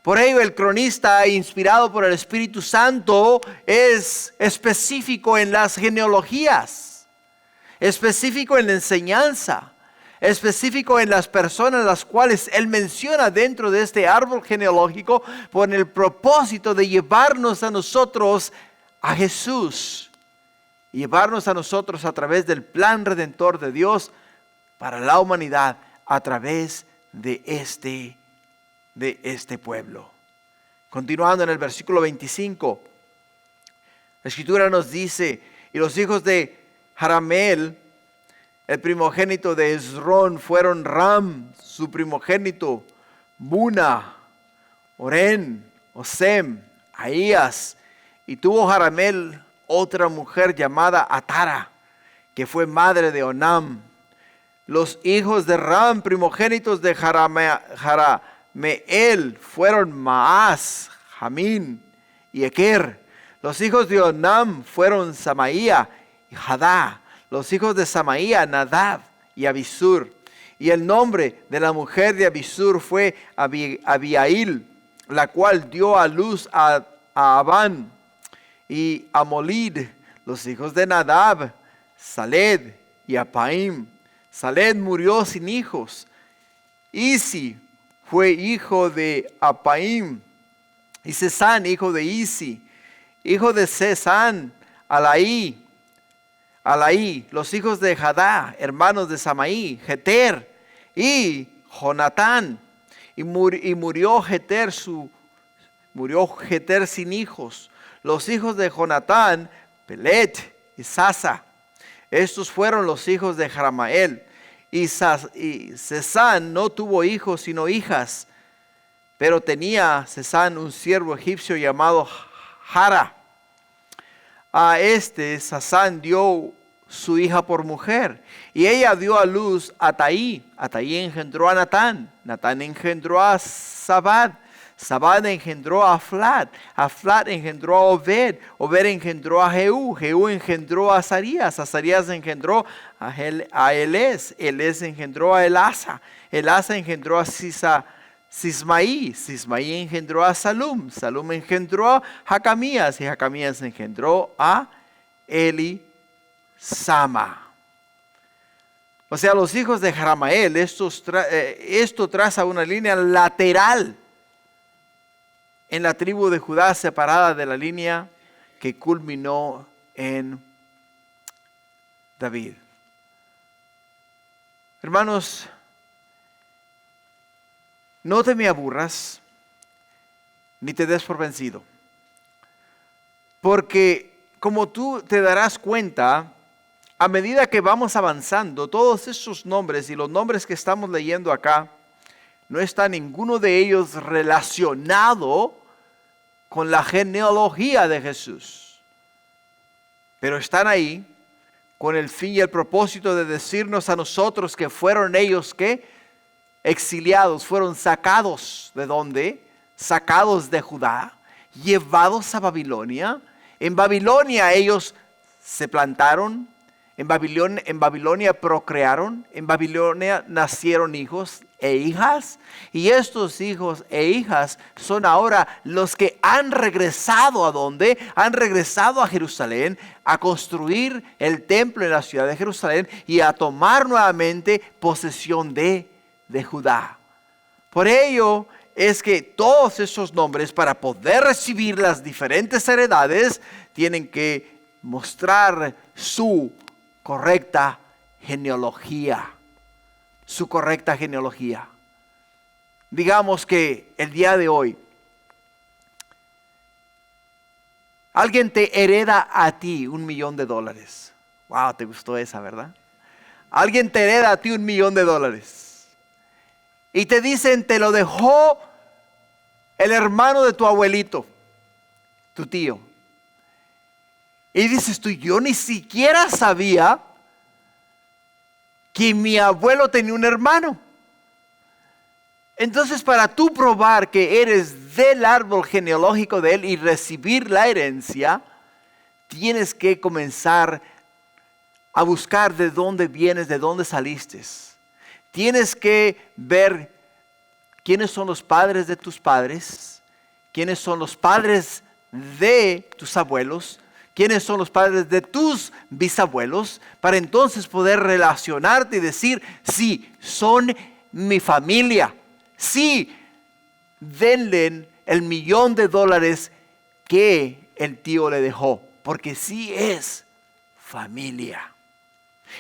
Por ello el cronista, inspirado por el Espíritu Santo, es específico en las genealogías, específico en la enseñanza, específico en las personas las cuales él menciona dentro de este árbol genealógico, con el propósito de llevarnos a nosotros a Jesús, y llevarnos a nosotros a través del plan redentor de Dios para la humanidad a través de este pueblo. Continuando en el versículo 25, la escritura nos dice: y los hijos de Jarameel, el primogénito de Hezrón, fueron Ram, su primogénito, Buna, Oren, Osem, Ahías, y tuvo Jarameel otra mujer llamada Atara, que fue madre de Onam. Los hijos de Ram, primogénitos de Jarameel, fueron Maas, Jamín y Eker. Los hijos de Onam fueron Samaía y Hadá. Los hijos de Samaía, Nadab y Abisur. Y el nombre de la mujer de Abisur fue Abiail, la cual dio a luz a Abán y a Molid, los hijos de Nadab, Saled y Apaim. Saled murió sin hijos. Isi fue hijo de Apaim, y Sesán hijo de Isi, hijo de Sesán, Alaí, los hijos de Jadá, hermanos de Samaí, Jeter y Jonatán. Y murió Jeter sin hijos. Los hijos de Jonatán, Pelet y Sasa. Estos fueron los hijos de Jeramael. Y Sesán no tuvo hijos sino hijas, pero tenía Sesán un siervo egipcio llamado Jara. A Sesán dio su hija por mujer, y ella dio a luz a Ataí. Ataí engendró a Natán. Natán engendró a Zabad. Zabad engendró a Aflat. Aflat engendró a Obed. Obed engendró a Jehú. Jehú engendró a Azarías. Azarías engendró a Elés. Elés engendró a Elasa. Elasa engendró a Sismaí. Sismaí engendró a Salum. Salum engendró a Jacamías. Y Jacamías engendró a Elisama. O sea, los hijos de Jeramael, esto traza una línea lateral en la tribu de Judá, separada de la línea que culminó en David. Hermanos, no te me aburras ni te des por vencido, porque como tú te darás cuenta, a medida que vamos avanzando, todos esos nombres y los nombres que estamos leyendo acá, no está ninguno de ellos relacionado con la genealogía de Jesús, pero están ahí con el fin y el propósito de decirnos a nosotros que fueron ellos que exiliados, fueron sacados ¿de dónde? Sacados de Judá, llevados a Babilonia. En Babilonia ellos se plantaron, en Babilonia procrearon, en Babilonia nacieron hijos e hijas, y estos hijos e hijas son ahora los que han regresado ¿a dónde? Han regresado a Jerusalén a construir el templo en la ciudad de Jerusalén y a tomar nuevamente posesión de Judá. Por ello es que todos esos nombres, para poder recibir las diferentes heredades, tienen que mostrar su correcta genealogía. Su correcta genealogía. Digamos que el día de hoy alguien te hereda a ti $1,000,000. Wow, te gustó esa, ¿verdad? Alguien te hereda a ti $1,000,000 y te dicen, te lo dejó el hermano de tu abuelito, tu tío. Y dices tú, yo ni siquiera sabía que mi abuelo tenía un hermano. Entonces, para tú probar que eres del árbol genealógico de él y recibir la herencia, tienes que comenzar a buscar de dónde vienes, de dónde saliste. Tienes que ver quiénes son los padres de tus padres, quiénes son los padres de tus abuelos, quiénes son los padres de tus bisabuelos, para entonces poder relacionarte y decir, sí, son mi familia. Sí, denle el $1,000,000 que el tío le dejó, porque sí es familia.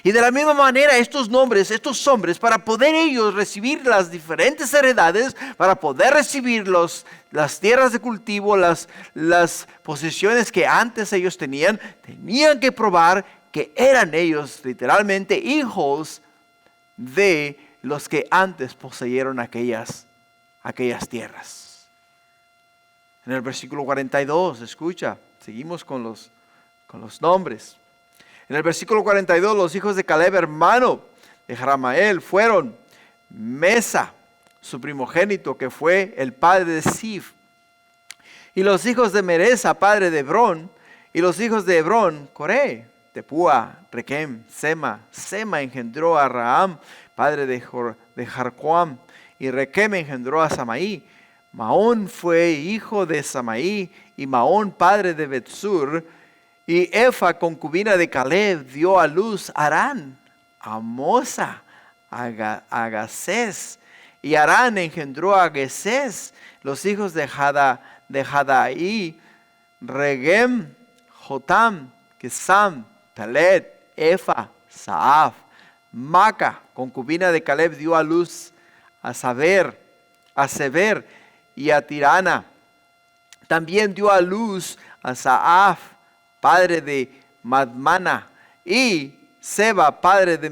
Y de la misma manera estos nombres, estos hombres, para poder ellos recibir las diferentes heredades, para poder recibir las tierras de cultivo, las posesiones que antes ellos tenían que probar que eran ellos literalmente hijos de los que antes poseyeron aquellas tierras. En el versículo 42, escucha, seguimos con los nombres. En el versículo 42, los hijos de Caleb, hermano de Jeramael, fueron Mesa, su primogénito, que fue el padre de Sif. Y los hijos de Meresa, padre de Hebrón. Y los hijos de Hebrón, Coré, Tepúa, Requem, Sema. Sema engendró a Raham, padre de Jarcoam. Y Requem engendró a Samaí. Maón fue hijo de Samaí, y Maón padre de Betsur. Y Efa, concubina de Caleb, dio a luz a Arán, a Mosa, a Gacés. Y Arán engendró a Gesés. Los hijos de Jadaí, Regem, Jotam, Kesam, Pelet, Efa, Saaf. Maca, concubina de Caleb, dio a luz a Sever y a Tirana. También dio a luz a Saaf, padre de Madmana, y Seba, padre de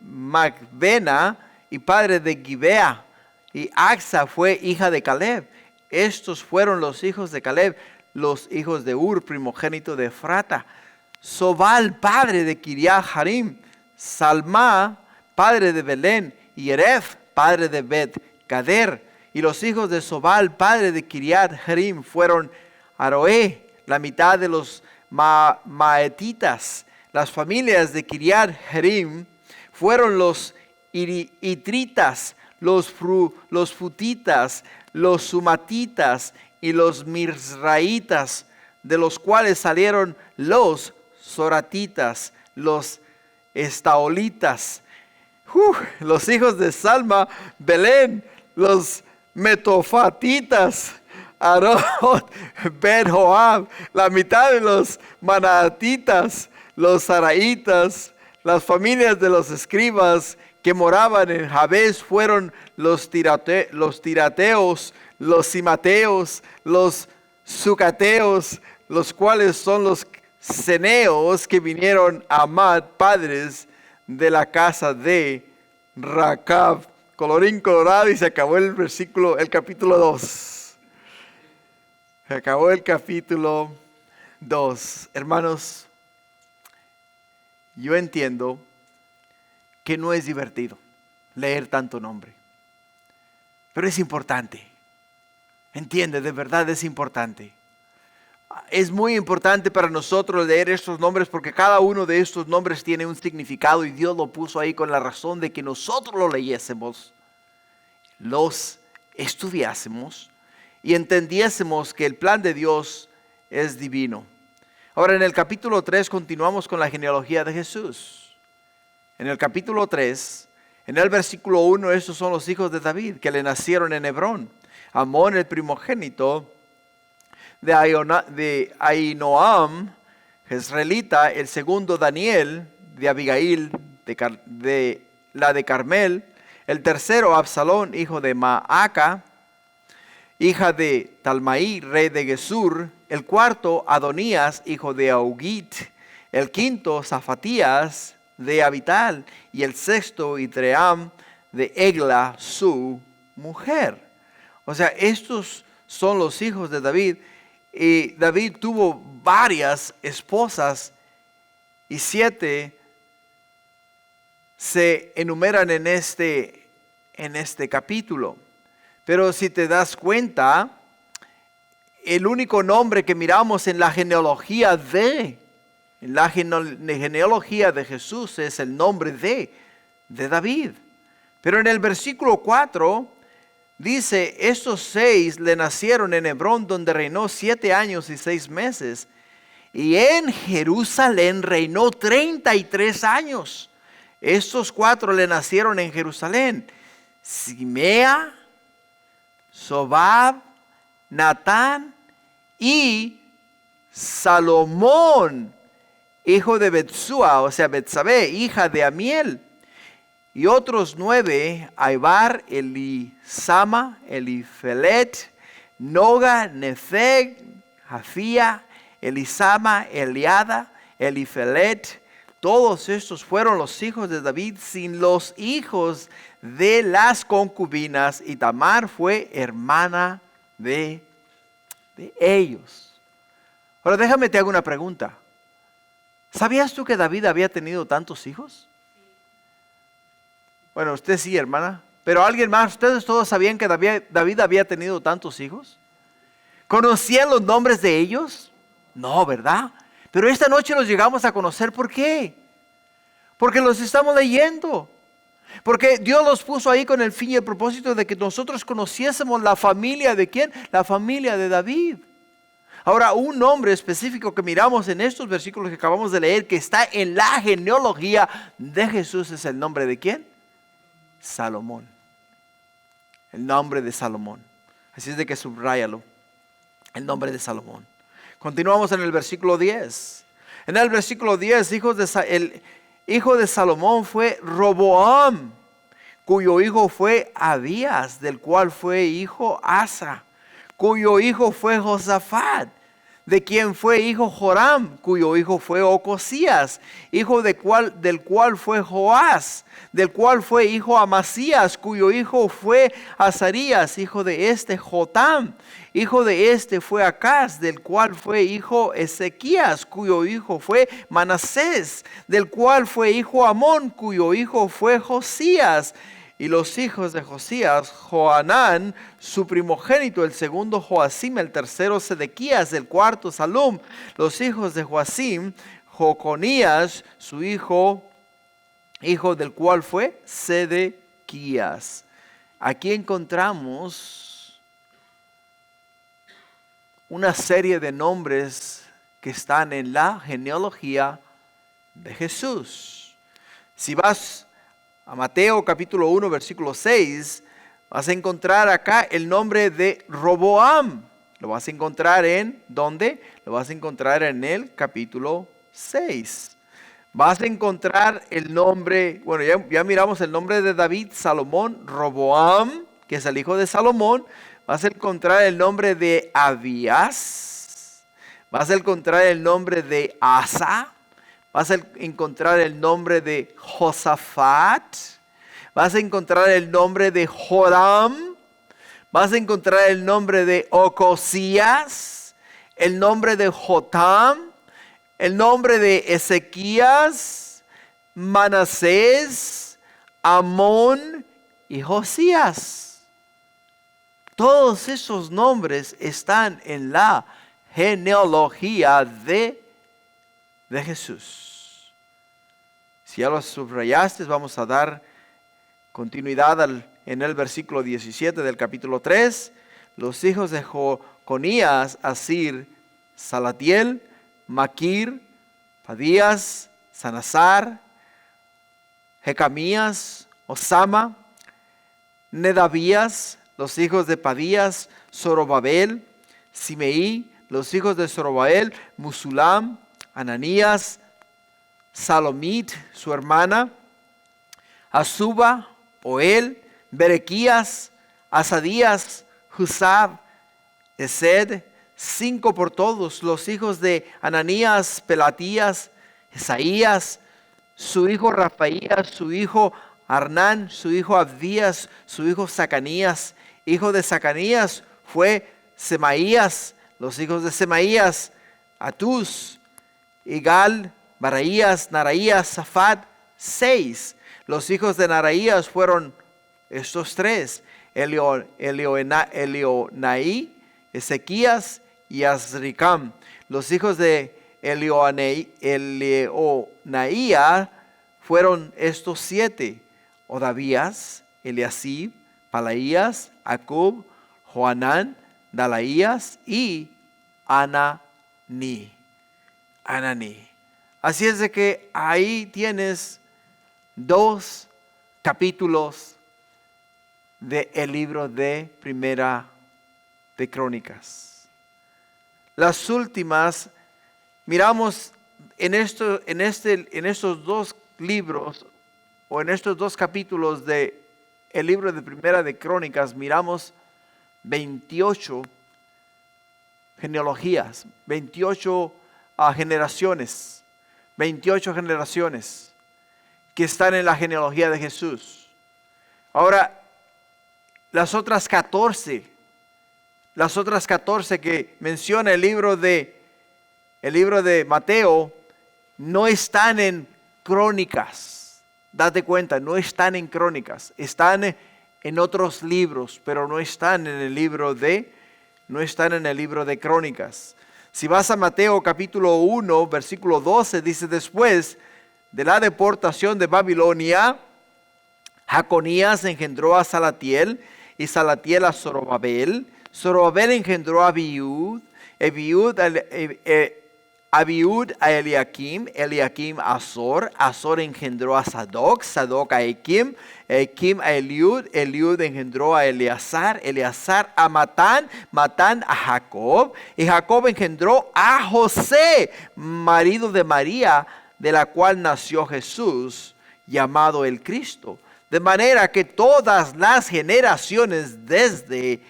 Macbena y padre de Gibea. Y Axa fue hija de Caleb. Estos fueron los hijos de Caleb, los hijos de Ur, primogénito de Efrata. Sobal, padre de Kiriath Jearim. Salma, padre de Belén. Y Eref, padre de Bet Gader. Y los hijos de Sobal, padre de Kiriath Jearim, fueron Aroé, la mitad de los maetitas. Las familias de Kiriath Jearim fueron los itritas, los futitas, los sumatitas y los mizraitas, de los cuales salieron los soratitas, los estaolitas. Los hijos de Salma, Belén, los metofatitas, Arod, Ben Joab, la mitad de los manatitas, los saraitas. Las familias de los escribas que moraban en Jabes fueron los tirateos, los simateos, los sucateos, los cuales son los ceneos que vinieron a Amad, padres de la casa de Racab. Colorín colorado, y se acabó el capítulo 2. Se acabó el capítulo 2. Hermanos, yo entiendo que no es divertido leer tanto nombre, pero es importante. Entiende, de verdad es importante. Es muy importante para nosotros leer estos nombres porque cada uno de estos nombres tiene un significado y Dios lo puso ahí con la razón de que nosotros lo leyésemos, los estudiásemos y entendiésemos que el plan de Dios es divino. Ahora en el capítulo 3 continuamos con la genealogía de Jesús. En el capítulo 3, en el versículo 1, estos son los hijos de David que le nacieron en Hebrón. Amón, el primogénito de Ahinoam, jezreelita. El segundo, Daniel, de Abigail, de la de Carmel. El tercero, Absalón, hijo de Maaca, hija de Talmaí, rey de Gesur. El cuarto, Adonías, hijo de Augit. El quinto, Zafatías, de Abital. Y el sexto, Itream, de Egla, su mujer. O sea, estos son los hijos de David. Y David tuvo varias esposas y 7 se enumeran en este capítulo. Pero si te das cuenta, el único nombre que miramos en la genealogía de Jesús es el nombre de David. Pero en el versículo 4 dice, estos 6 le nacieron en Hebrón, donde reinó 7 años y 6 meses. Y en Jerusalén reinó 33 años. Estos 4 le nacieron en Jerusalén: Simea, Sobab, Natán y Salomón, hijo de Betsua, o sea, Betsabé, hija de Amiel. Y otros 9, Aibar, Elisama, Elifelet, Noga, Nefeg, Jafía, Elisama, Eliada, Elifelet. Todos estos fueron los hijos de David sin los hijos de las concubinas, y Tamar fue hermana de ellos. Ahora déjame te hago una pregunta. ¿Sabías tú que David había tenido tantos hijos? Bueno, usted sí, hermana. Pero alguien más, ¿ustedes todos sabían que David había tenido tantos hijos? ¿Conocían los nombres de ellos? No, ¿verdad? Pero esta noche los llegamos a conocer. ¿Por qué? Porque los estamos leyendo. Porque Dios los puso ahí con el fin y el propósito de que nosotros conociésemos la familia de ¿quién? La familia de David. Ahora, un nombre específico que miramos en estos versículos que acabamos de leer, que está en la genealogía de Jesús, es el nombre de ¿quién? Salomón. El nombre de Salomón. Así es de que subráyalo. El nombre de Salomón. Continuamos en el versículo 10. En el versículo 10, el hijo de Salomón fue Roboam, cuyo hijo fue Abías, del cual fue hijo Asa, cuyo hijo fue Josafat, de quien fue hijo Joram, cuyo hijo fue Ocosías, hijo del cual fue Joás, del cual fue hijo Amasías, cuyo hijo fue Azarías, hijo de este Jotam, hijo de este fue Acaz, del cual fue hijo Ezequías, cuyo hijo fue Manasés, del cual fue hijo Amón, cuyo hijo fue Josías. Y los hijos de Josías, Joanán, su primogénito, el segundo Joacim, el tercero Sedequías, el cuarto Salum. Los hijos de Joacim, Joconías, su hijo del cual fue Sedequías. Aquí encontramos una serie de nombres que están en la genealogía de Jesús. Si vas a Mateo capítulo 1 versículo 6, vas a encontrar acá el nombre de Roboam. Lo vas a encontrar en, ¿dónde? Lo vas a encontrar en el capítulo 6. Vas a encontrar el nombre, bueno, ya miramos el nombre de David, Salomón, Roboam, que es el hijo de Salomón. Vas a encontrar el nombre de Abías. Vas a encontrar el nombre de Asa. Vas a encontrar el nombre de Josafat. Vas a encontrar el nombre de Joram. Vas a encontrar el nombre de Ocosías. El nombre de Jotam. El nombre de Ezequías. Manasés. Amón y Josías. Todos esos nombres están en la genealogía de Jesús. Si ya los subrayaste, vamos a dar continuidad en el versículo 17 del capítulo 3. Los hijos de Joconías, Asir, Salatiel, Maquir, Padías, Sanasar, Jecamías, Osama, Nedavías. Los hijos de Padías, Zorobabel, Simeí. Los hijos de Zorobabel, Musulam, Ananías, Salomit, su hermana, Azuba, Oel, Berequías, Asadías, Husab, Esed, 5 por todos. Los hijos de Ananías, Pelatías, Esaías, su hijo Rafaías, su hijo Arnán, su hijo Abdías, su hijo Zacanías. Hijo de Zacanías fue Semaías. Los hijos de Semaías, Atús, Igal, Baraías, Naraías, Safat, 6. Los hijos de Naraías fueron estos 3. Elionaí, Ezequías y Azricam. Los hijos de Elionaía fueron estos 7. Odavías, Eliasib, Palaías, Acub, Joanán, Dalaías y Ananí. Así es de que ahí tienes 2 capítulos del libro de Primera de Crónicas. Las últimas, miramos en estos 2 libros o en estos 2 capítulos de el libro de Primera de Crónicas, miramos 28 genealogías, 28 generaciones, 28 generaciones que están en la genealogía de Jesús. Ahora, las otras 14 que menciona el libro de Mateo no están en Crónicas. Date cuenta, no están en Crónicas, están en otros libros, pero no están en el libro de Crónicas. Si vas a Mateo capítulo 1, versículo 12, dice: después de la deportación de Babilonia, Jaconías engendró a Salatiel, y Salatiel a Zorobabel. Zorobabel engendró a Abiud, Abiud a Eliakim, Eliakim a Azor, Azor engendró a Sadoc, Sadoc a Ekim, Ekim a Eliud, Eliud engendró a Eleazar, Eleazar a Matán, Matán a Jacob, y Jacob engendró a José, marido de María, de la cual nació Jesús, llamado el Cristo. De manera que todas las generaciones desde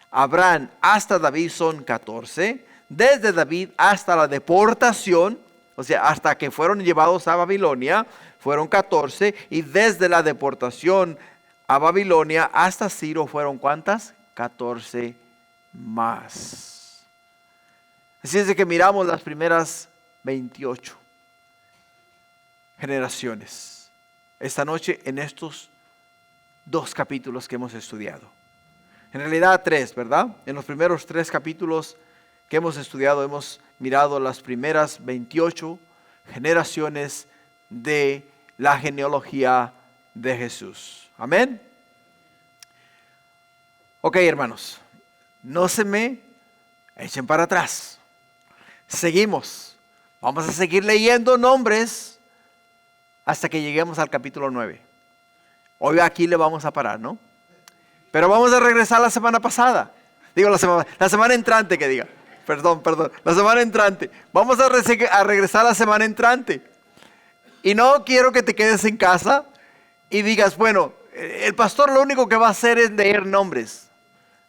Abraham hasta David son 14, desde David hasta la deportación, o sea, hasta que fueron llevados a Babilonia, fueron 14, y desde la deportación a Babilonia hasta Ciro fueron ¿cuántas? 14 más. Así es de que miramos las primeras 28 generaciones esta noche en estos 2 capítulos que hemos estudiado. En realidad 3, ¿verdad? En los primeros 3 capítulos que hemos estudiado hemos mirado las primeras 28 generaciones de la genealogía de Jesús. Amén. Ok, hermanos, no se me echen para atrás. Seguimos. Vamos a seguir leyendo nombres hasta que lleguemos al capítulo 9. Hoy aquí le vamos a parar, ¿no? Pero vamos a regresar la semana pasada. Digo la semana entrante que diga. Perdón. La semana entrante. Vamos a regresar la semana entrante. Y no quiero que te quedes en casa y digas, bueno, el pastor lo único que va a hacer es leer nombres.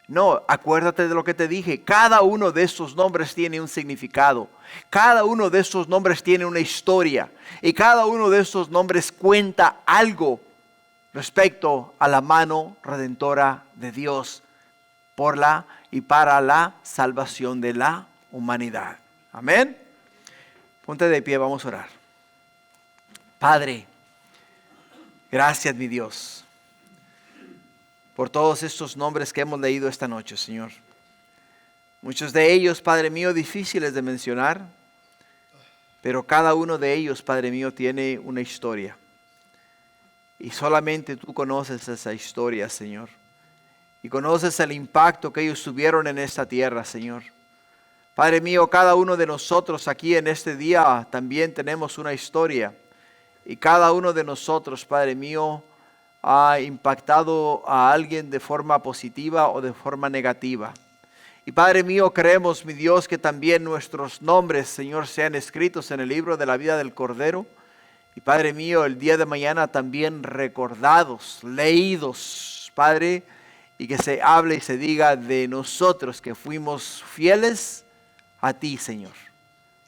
No, acuérdate de lo que te dije. Cada uno de estos nombres tiene un significado. Cada uno de estos nombres tiene una historia. Y cada uno de estos nombres cuenta algo respecto a la mano redentora de Dios por la y para la salvación de la humanidad. Amén. Ponte de pie, vamos a orar. Padre, gracias mi Dios por todos estos nombres que hemos leído esta noche, Señor. Muchos de ellos, Padre mío, difíciles de mencionar, pero cada uno de ellos, Padre mío, tiene una historia. Y solamente tú conoces esa historia, Señor. Y conoces el impacto que ellos tuvieron en esta tierra, Señor. Padre mío, cada uno de nosotros aquí en este día también tenemos una historia. Y cada uno de nosotros, Padre mío, ha impactado a alguien de forma positiva o de forma negativa. Y Padre mío, creemos, mi Dios, que también nuestros nombres, Señor, sean escritos en el libro de la vida del Cordero. Y Padre mío, el día de mañana también recordados, leídos, Padre, y que se hable y se diga de nosotros que fuimos fieles a ti, Señor,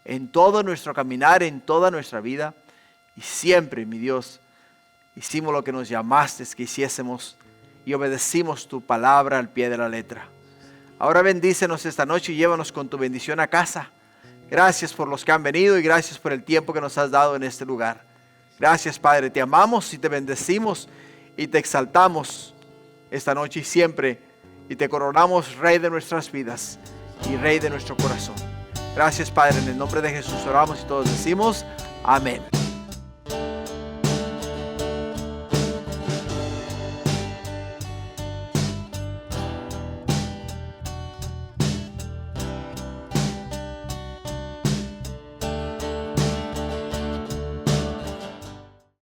en todo nuestro caminar, en toda nuestra vida, y siempre, mi Dios, hicimos lo que nos llamaste que hiciésemos y obedecimos tu palabra al pie de la letra. Ahora bendícenos esta noche y llévanos con tu bendición a casa. Gracias por los que han venido y gracias por el tiempo que nos has dado en este lugar. Gracias, Padre, te amamos y te bendecimos y te exaltamos esta noche y siempre, y te coronamos Rey de nuestras vidas y Rey de nuestro corazón. Gracias, Padre, en el nombre de Jesús oramos y todos decimos amén.